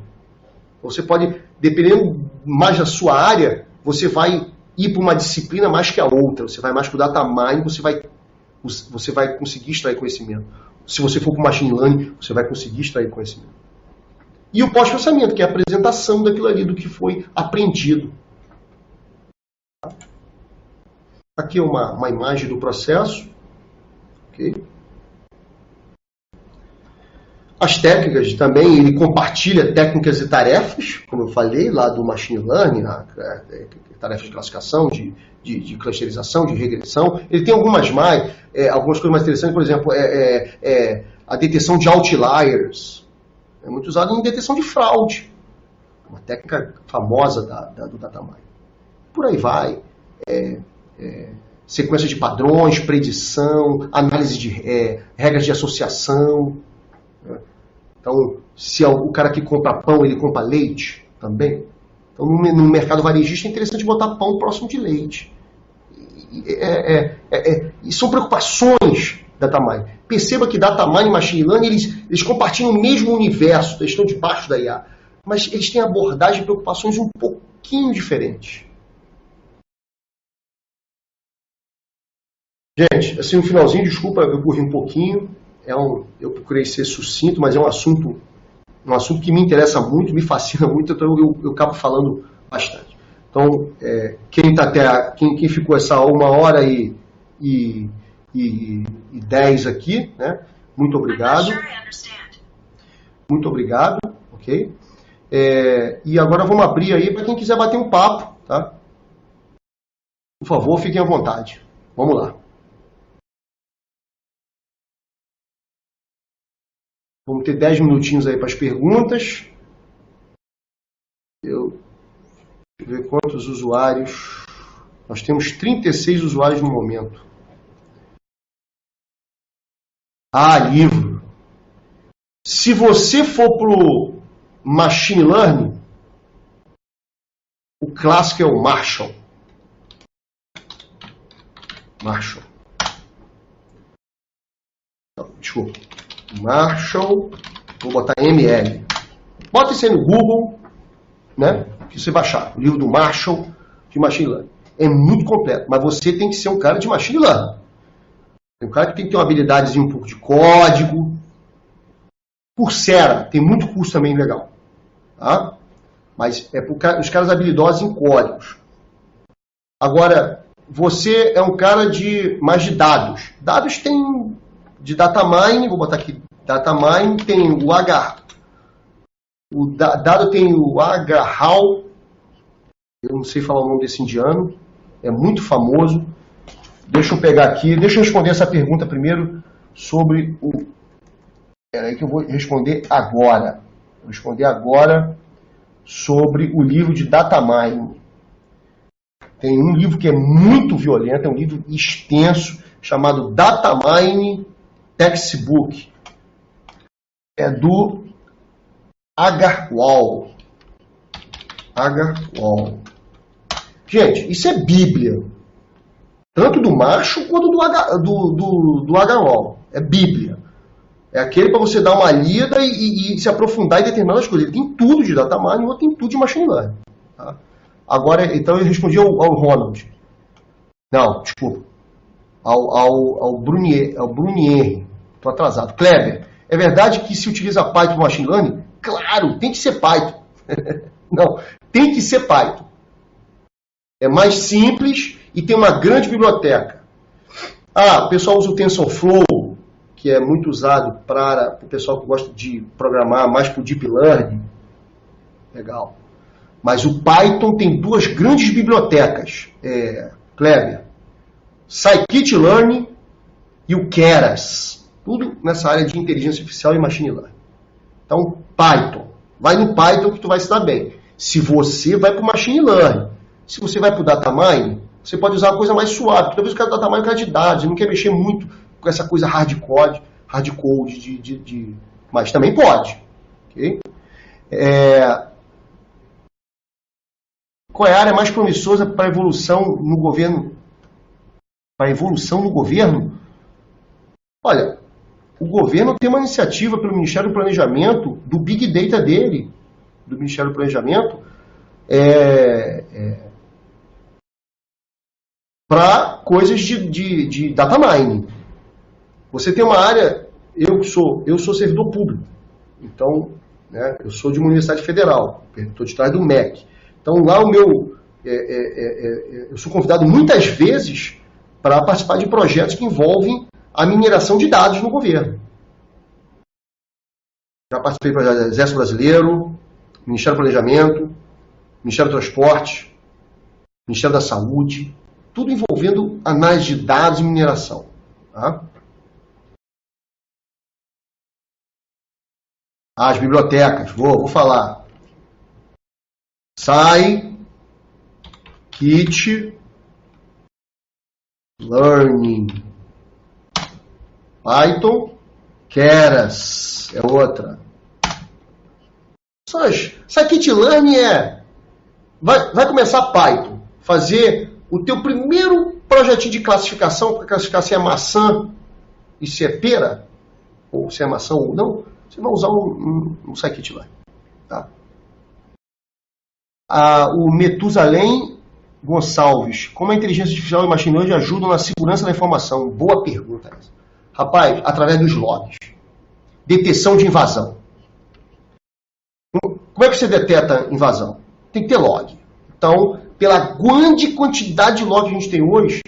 Você pode, dependendo mais da sua área, você vai ir para uma disciplina mais que a outra. Você vai mais para o data mining, você vai conseguir extrair conhecimento. Se você for para o machine learning, você vai conseguir extrair conhecimento. E o pós-processamento, que é a apresentação daquilo ali, do que foi aprendido. Aqui é uma imagem do processo. Okay. As técnicas também, ele compartilha técnicas e tarefas, como eu falei, lá do machine learning, tarefas de classificação, de clusterização, de regressão. Ele tem algumas coisas mais interessantes, por exemplo, a detecção de outliers. É muito usado em detecção de fraude. Uma técnica famosa do data mining. Por aí vai. Sequência de padrões, predição, análise de regras de associação. Então, se o cara que compra pão, ele compra leite também. Então, no mercado varejista é interessante botar pão próximo de leite. E são preocupações da data mining. Perceba que data mining e machine learning, eles compartilham o mesmo universo, eles estão debaixo da IA. Mas eles têm abordagem e preocupações um pouquinho diferentes. Gente, assim, no finalzinho, desculpa, eu corri um pouquinho. Eu procurei ser sucinto, mas é um assunto que me interessa muito, me fascina muito, então eu acabo falando bastante. Então, quem ficou essa 1h e 10 aqui, né? Muito obrigado. Muito obrigado, ok? E agora vamos abrir aí para quem quiser bater um papo, tá? Por favor, fiquem à vontade. Vamos lá. Vamos ter 10 minutinhos aí para as perguntas. Deixa eu ver quantos usuários. Nós temos 36 usuários no momento. Livro. Se você for para o Machine Learning, o clássico é o Marshall. Desculpa. Marshall, vou botar ML. Bota isso aí no Google, né? Que você vai achar. O livro do Marshall de Machine Learning. É muito completo, mas você tem que ser um cara de Machine Learning. Um cara que tem que ter uma habilidade um pouco de código. Coursera, tem muito curso também legal. Tá? Mas é para os caras habilidosos em códigos. Agora, você é um cara mais de dados. Dados tem de data mining, vou botar aqui, data mining tem o dado tem o Agarhal, eu não sei falar o nome desse indiano, é muito famoso. Deixa eu pegar aqui, deixa eu responder essa pergunta primeiro sobre Peraí que eu vou responder agora. Vou responder agora sobre o livro de data mining. Tem um livro que é muito violento, é um livro extenso, chamado Data Mining Textbook. é do Agarwal. Agarwal. Gente, isso é Bíblia. Tanto do macho quanto do Agarwal. É Bíblia. É aquele para você dar uma lida e se aprofundar em determinadas coisas. Ele tem tudo de data mining, o outro tem tudo de machine learning. Tá? Agora, então eu respondi ao Ronald. Não, desculpa. Ao Brunier. Estou atrasado. Kleber, é verdade que se utiliza Python no machine learning? Claro, tem que ser Python. Não, tem que ser Python. É mais simples e tem uma grande biblioteca. O pessoal usa o TensorFlow, que é muito usado para o pessoal que gosta de programar mais para o Deep Learning. Legal. Mas o Python tem duas grandes bibliotecas, Kleber. Scikit-learn e o Keras. Tudo nessa área de inteligência artificial e machine learning. Então, Python. Vai no Python que tu vai se dar bem. Se você vai para o machine learning, se você vai para o data mining, você pode usar uma coisa mais suave. Porque talvez o cara do data mining é um cara de dados, ele não quer mexer muito com essa coisa hardcode, mas também pode. Okay? Qual é a área mais promissora para a evolução no governo? Para a evolução no governo? Olha, o governo tem uma iniciativa pelo Ministério do Planejamento, do Big Data dele, do Ministério do Planejamento, para coisas de data mining. Você tem uma área, eu sou servidor público, então, né, eu sou de uma universidade federal, estou de trás do MEC. Então lá eu sou convidado muitas vezes para participar de projetos que envolvem a mineração de dados no governo. Já participei do projeto do Exército Brasileiro, Ministério do Planejamento, Ministério do Transporte, Ministério da Saúde, tudo envolvendo análise de dados e mineração. Tá? As bibliotecas, vou falar. Scikit-learn, Python, Keras é outra. Scikit-learn vai começar Python, fazer o teu primeiro projetinho de classificação, para classificar se é maçã e se é pera, ou se é maçã ou não, você vai usar um Scikit-learn. Tá? O Metusalém Gonçalves, como a inteligência artificial e machine learning ajudam na segurança da informação? Boa pergunta essa. Rapaz, através dos logs. Detecção de invasão. Como é que você deteta invasão? Tem que ter log. Então, pela grande quantidade de log que a gente tem hoje,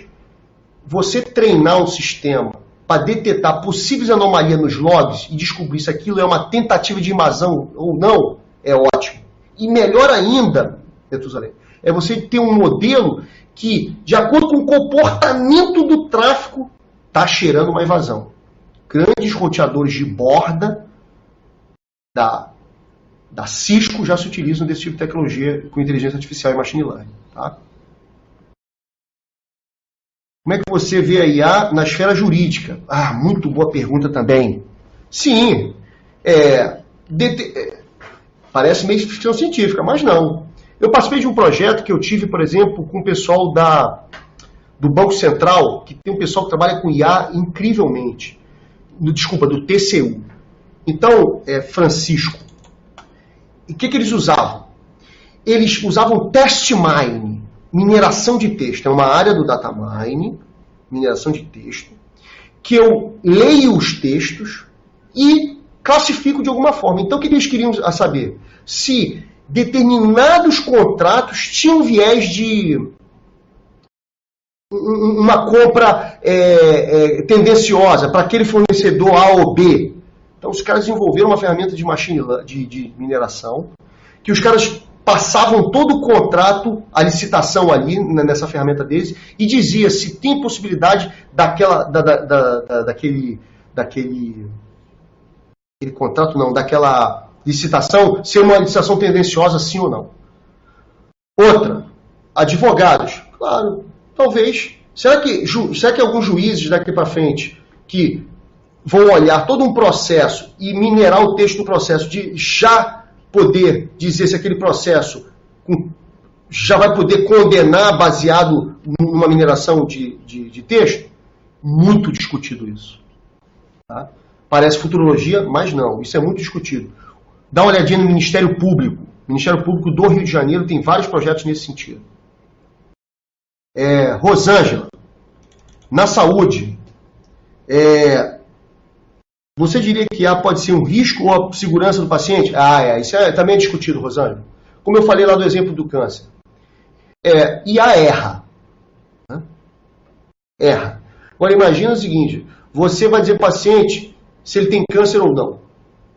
você treinar um sistema para detectar possíveis anomalias nos logs e descobrir se aquilo é uma tentativa de invasão ou não, é ótimo. E melhor ainda, Metusalém, é você ter um modelo que, de acordo com o comportamento do tráfego, está cheirando uma invasão. Grandes roteadores de borda da Cisco já se utilizam desse tipo de tecnologia com inteligência artificial e machine learning. Tá? Como é que você vê a IA na esfera jurídica? Muito boa pergunta também. Sim, parece meio ficção científica, mas não. Eu participei de um projeto que eu tive, por exemplo, com o pessoal do Banco Central, que tem um pessoal que trabalha com IA incrivelmente. Do TCU. Então, Francisco, e o que eles usavam? Eles usavam test mine, mineração de texto. É uma área do data mining, mineração de texto, que eu leio os textos e classifico de alguma forma. Então, o que eles queriam saber? Se determinados contratos tinham viés de uma compra tendenciosa para aquele fornecedor A ou B. Então, os caras desenvolveram uma ferramenta de de mineração, que os caras passavam todo o contrato, a licitação ali, nessa ferramenta deles, e dizia se tem possibilidade daquele contrato, não, daquela licitação ser uma licitação tendenciosa, sim ou não. Outra, advogados. Claro, talvez. Será que alguns juízes daqui para frente que vão olhar todo um processo e minerar o texto do processo, de já poder dizer se aquele processo já vai poder condenar baseado numa mineração de texto? Muito discutido isso. Tá? Parece futurologia, mas não. Isso é muito discutido. Dá uma olhadinha no Ministério Público. O Ministério Público do Rio de Janeiro tem vários projetos nesse sentido. Rosângela, na saúde, você diria que pode ser um risco ou a segurança do paciente? Isso também é discutido, Rosângela. Como eu falei lá do exemplo do câncer. IA erra. Né? Erra. Agora imagina o seguinte, você vai dizer ao paciente se ele tem câncer ou não.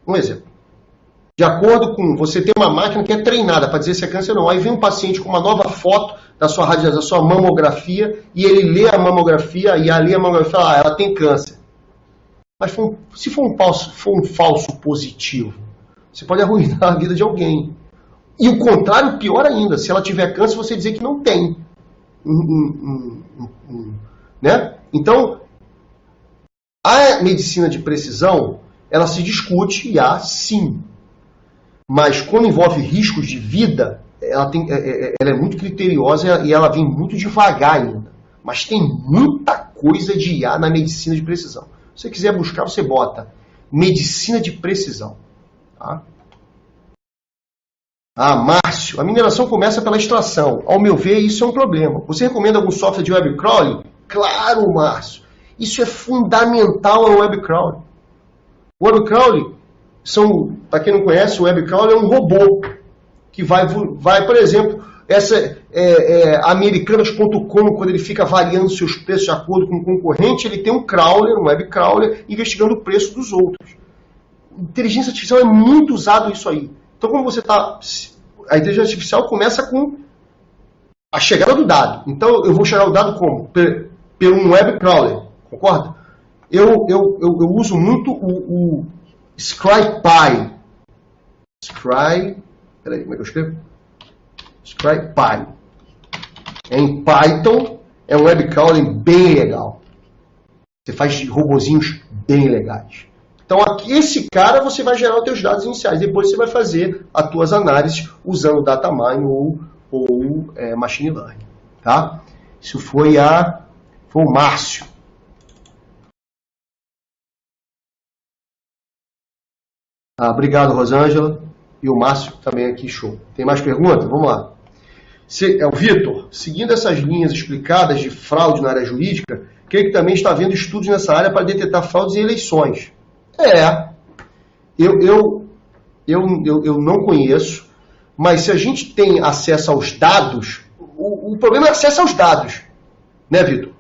Um exemplo. De acordo com, você tem uma máquina que é treinada para dizer se é câncer ou não. Aí vem um paciente com uma nova foto da sua radiografia, da sua mamografia, e ele lê a mamografia, e ali a mamografia fala, ela tem câncer. Mas se for um falso positivo, você pode arruinar a vida de alguém. E o contrário, pior ainda, se ela tiver câncer, você dizer que não tem. Né? Então, a medicina de precisão, ela se discute, e há sim. Mas quando envolve riscos de vida, ela é muito criteriosa e ela vem muito devagar ainda. Mas tem muita coisa de IA na medicina de precisão. Se você quiser buscar, você bota medicina de precisão. Tá? Márcio, a mineração começa pela extração. Ao meu ver, isso é um problema. Você recomenda algum software de web crawling? Claro, Márcio. Isso é fundamental ao web crawling. O web crawling para quem não conhece, o web crawler é um robô que vai por exemplo, americanas.com, quando ele fica variando seus preços de acordo com o concorrente, ele tem um crawler, um web crawler, investigando o preço dos outros. Inteligência artificial é muito usado isso aí. Então, como a inteligência artificial começa com a chegada do dado. Então, eu vou chegar ao dado como? Pelo um web crawler, concorda? Eu uso muito o ScryPy. Peraí, como é que eu escrevo? ScryPy. Em Python, é um web crawling bem legal. Você faz robozinhos bem legais. Então, aqui, esse cara, você vai gerar os seus dados iniciais. Depois você vai fazer as tuas análises usando data mining ou machine learning. Tá? Isso foi o Márcio. Obrigado, Rosângela. E o Márcio também aqui, show. Tem mais perguntas? Vamos lá. O Vitor, seguindo essas linhas explicadas de fraude na área jurídica, creio que também está havendo estudos nessa área para detectar fraudes em eleições. Eu não conheço, mas se a gente tem acesso aos dados, o problema é acesso aos dados. Né, Vitor?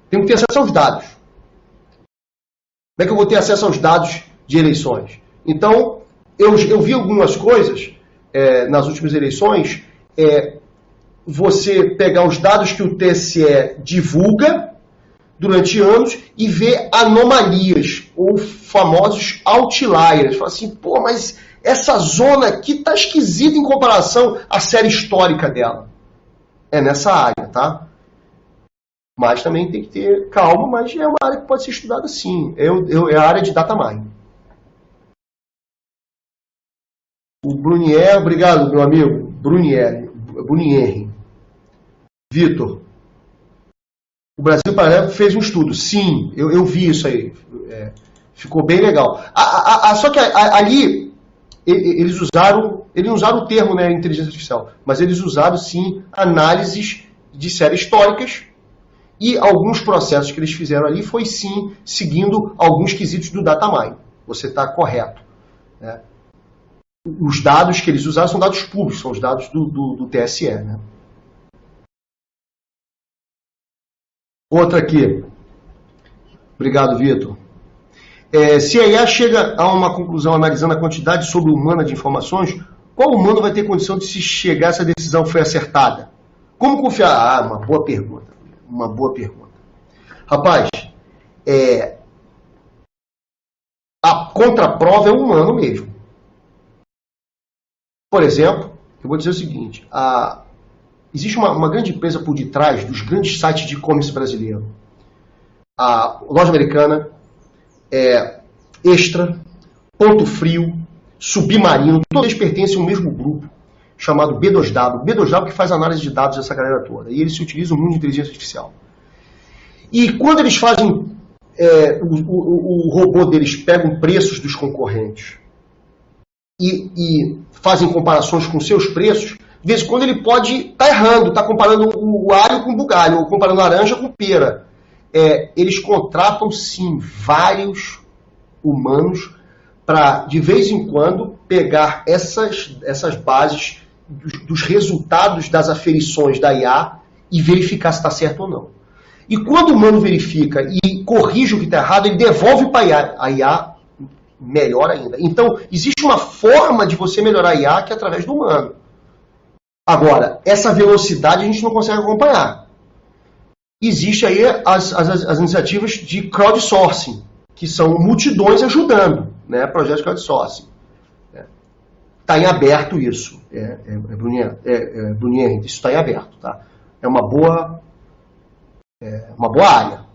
Tem que ter acesso aos dados. Como é que eu vou ter acesso aos dados de eleições? Então, eu vi algumas coisas nas últimas eleições, você pegar os dados que o TSE divulga durante anos e ver anomalias, ou famosos outliers. Fala assim, mas essa zona aqui está esquisita em comparação à série histórica dela. É nessa área, tá? Mas também tem que ter calma, mas é uma área que pode ser estudada sim. É a área de data mining. O Brunier, obrigado, meu amigo. Brunier. Vitor, o Brasil Paralelo fez um estudo. Sim, eu vi isso aí. Ficou bem legal. Só que ali, eles não usaram o termo, né, inteligência artificial, mas eles usaram, sim, análises de séries históricas e alguns processos que eles fizeram ali foi, sim, seguindo alguns quesitos do data mining. Você está correto. Né? Os dados que eles usaram são dados públicos, são os dados do TSE. Né? Outra aqui. Obrigado, Vitor. Se a IA chega a uma conclusão analisando a quantidade sobre-humana de informações, qual humano vai ter condição de se chegar a essa decisão foi acertada? Como confiar? Uma boa pergunta. Uma boa pergunta. Rapaz, a contraprova é o humano mesmo. Por exemplo, eu vou dizer o seguinte, existe uma grande empresa por detrás dos grandes sites de e-commerce brasileiro. A loja americana, Extra, Ponto Frio, Submarino, todos eles pertencem ao mesmo grupo, chamado B2W. B2W que faz análise de dados dessa galera toda. E eles se utilizam muito de inteligência artificial. E quando eles fazem, o robô deles pegam preços dos concorrentes e fazem comparações com seus preços, de vez em quando ele pode estar errando, está comparando o alho com o bugalho, ou comparando laranja com pera. Eles contratam, sim, vários humanos para, de vez em quando, pegar essas bases dos resultados das aferições da IA e verificar se está certo ou não. E quando o humano verifica e corrige o que está errado, ele devolve para a IA. A IA melhor ainda. Então, existe uma forma de você melhorar a IA que é através do humano. Agora, essa velocidade a gente não consegue acompanhar. Existe aí as iniciativas de crowdsourcing, que são multidões ajudando, né? Projetos de crowdsourcing. Está em aberto isso, Brunier, isso está em aberto. Tá? É uma boa área.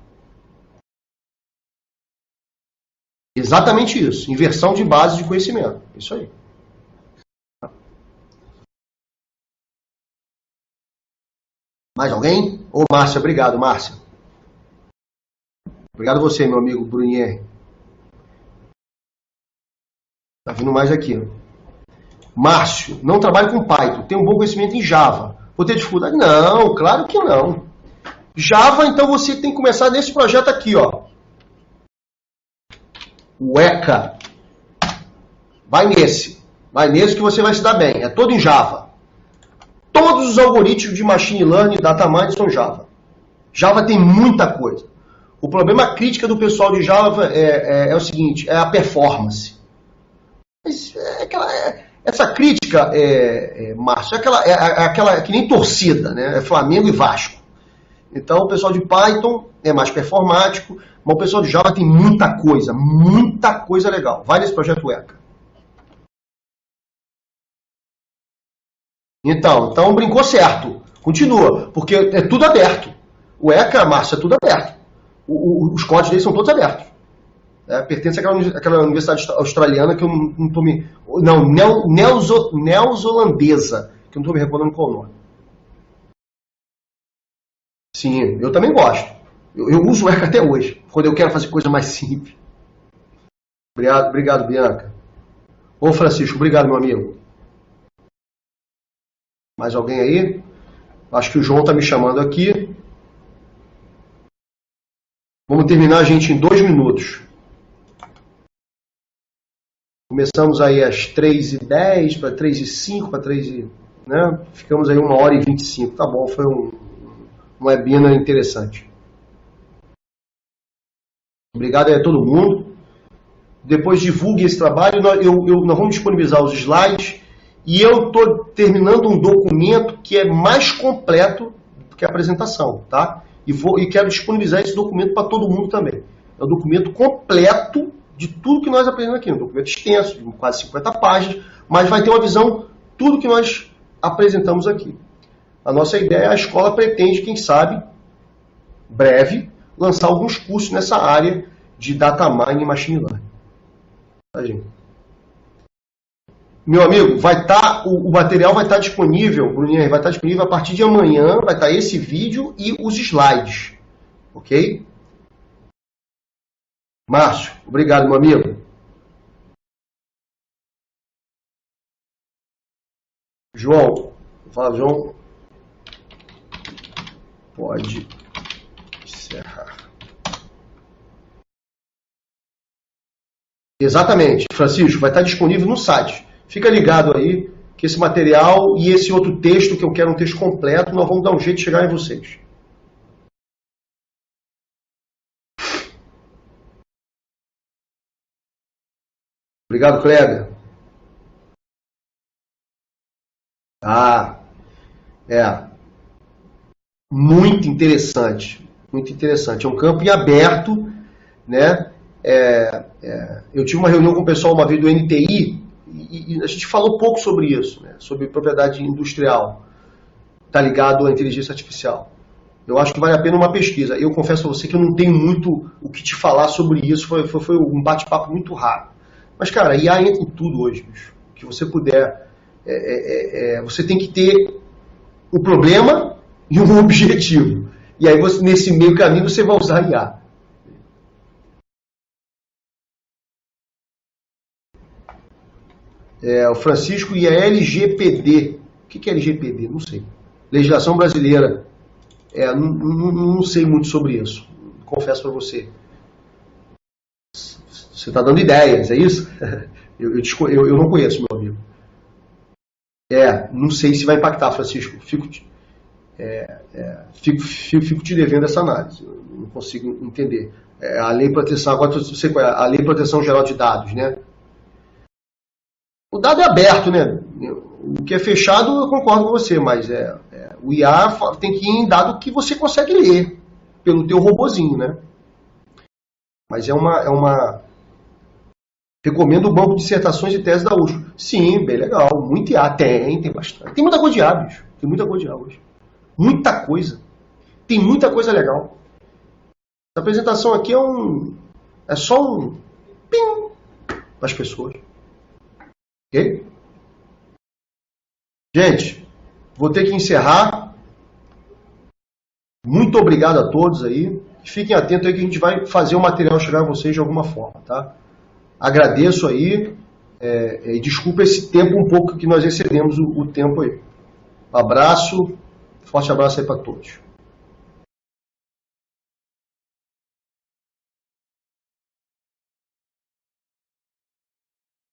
Exatamente isso, inversão de base de conhecimento. Isso aí. Mais alguém? Ô, Márcia, obrigado, Márcia. Obrigado a você, meu amigo Brunier. Tá vindo mais aqui. Márcio, não trabalho com Python, tenho um bom conhecimento em Java. Vou ter dificuldade? Não, claro que não. Java, então você tem que começar nesse projeto aqui, ó. O ECA. Vai nesse que você vai se dar bem. É todo em Java. Todos os algoritmos de Machine Learning e Data Mining são Java. Java tem muita coisa. O problema crítica do pessoal de Java é o seguinte, é a performance. Essa crítica, Márcio, é aquela que nem torcida, né? É Flamengo e Vasco. Então o pessoal de Python é mais performático, mas o pessoal de Java tem muita coisa legal. Vai nesse projeto ECA. Então brincou certo. Continua, porque é tudo aberto. O ECA, Márcio, é tudo aberto. Os códigos deles são todos abertos. Pertence àquela universidade australiana que eu não estou me... Não, neozelandesa, que eu não estou me recordando qual o nome. Sim, eu também gosto. Eu uso o ECA até hoje, quando eu quero fazer coisa mais simples. Obrigado, Bianca. Ô, Francisco, obrigado, meu amigo. Mais alguém aí? Acho que o João está me chamando aqui. Vamos terminar, gente, em 2 minutos. Começamos aí às 3h10, para 3h05, para 3h... Né? Ficamos aí 1h25. Tá bom, foi um webinar interessante. Obrigado aí a todo mundo. Depois divulgue esse trabalho. Nós vamos disponibilizar os slides. E eu estou terminando um documento que é mais completo do que a apresentação. Tá? E quero disponibilizar esse documento para todo mundo também. É um documento completo de tudo que nós aprendemos aqui. Um documento extenso, de quase 50 páginas, mas vai ter uma visão tudo que nós apresentamos aqui. A nossa ideia, a escola pretende, quem sabe, breve, lançar alguns cursos nessa área de Data Mining e Machine Learning. Tá, gente? Meu amigo, o material vai estar disponível, Bruninho, vai estar disponível a partir de amanhã, vai estar esse vídeo e os slides. Ok? Márcio, obrigado, meu amigo. João, fala, João. Pode encerrar. Exatamente, Francisco, vai estar disponível no site. Fica ligado aí que esse material e esse outro texto, que eu quero um texto completo, nós vamos dar um jeito de chegar em vocês. Obrigado, Kleber. Muito interessante. Muito interessante. É um campo em aberto, né? Eu tive uma reunião com o pessoal uma vez do NTI e a gente falou pouco sobre isso, né? Sobre propriedade industrial. Está ligado à inteligência artificial. Eu acho que vale a pena uma pesquisa. Eu confesso a você que eu não tenho muito o que te falar sobre isso, foi um bate-papo muito raro. Mas, cara, IA entra em tudo hoje, bicho. Que você puder. Você tem que ter o problema e um objetivo. E aí, nesse meio caminho, você vai usar IA. O Francisco e a LGPD. O que é LGPD? Não sei. Legislação brasileira. Não sei muito sobre isso. Confesso para você. Você está dando ideias, é isso? Eu não conheço, meu amigo. Não sei se vai impactar, Francisco. Fico te devendo essa análise. Eu não consigo entender. A lei de proteção, agora você conhece, a lei de proteção geral de dados, né? O dado é aberto, né? O que é fechado, eu concordo com você, mas o IA tem que ir em dado que você consegue ler pelo teu robozinho, né? Mas recomendo o banco de dissertações e teses da USP. Sim, bem legal. Muito IA. Tem bastante. Tem muita coisa de IA, bicho. Tem muita coisa de IA hoje. Muita coisa. Tem muita coisa legal. A apresentação aqui é só um pim para as pessoas. Ok? Gente, vou ter que encerrar. Muito obrigado a todos aí. Fiquem atentos aí que a gente vai fazer o material chegar a vocês de alguma forma, tá? Agradeço aí e desculpa esse tempo um pouco que nós excedemos o tempo aí. Abraço, forte abraço aí para todos.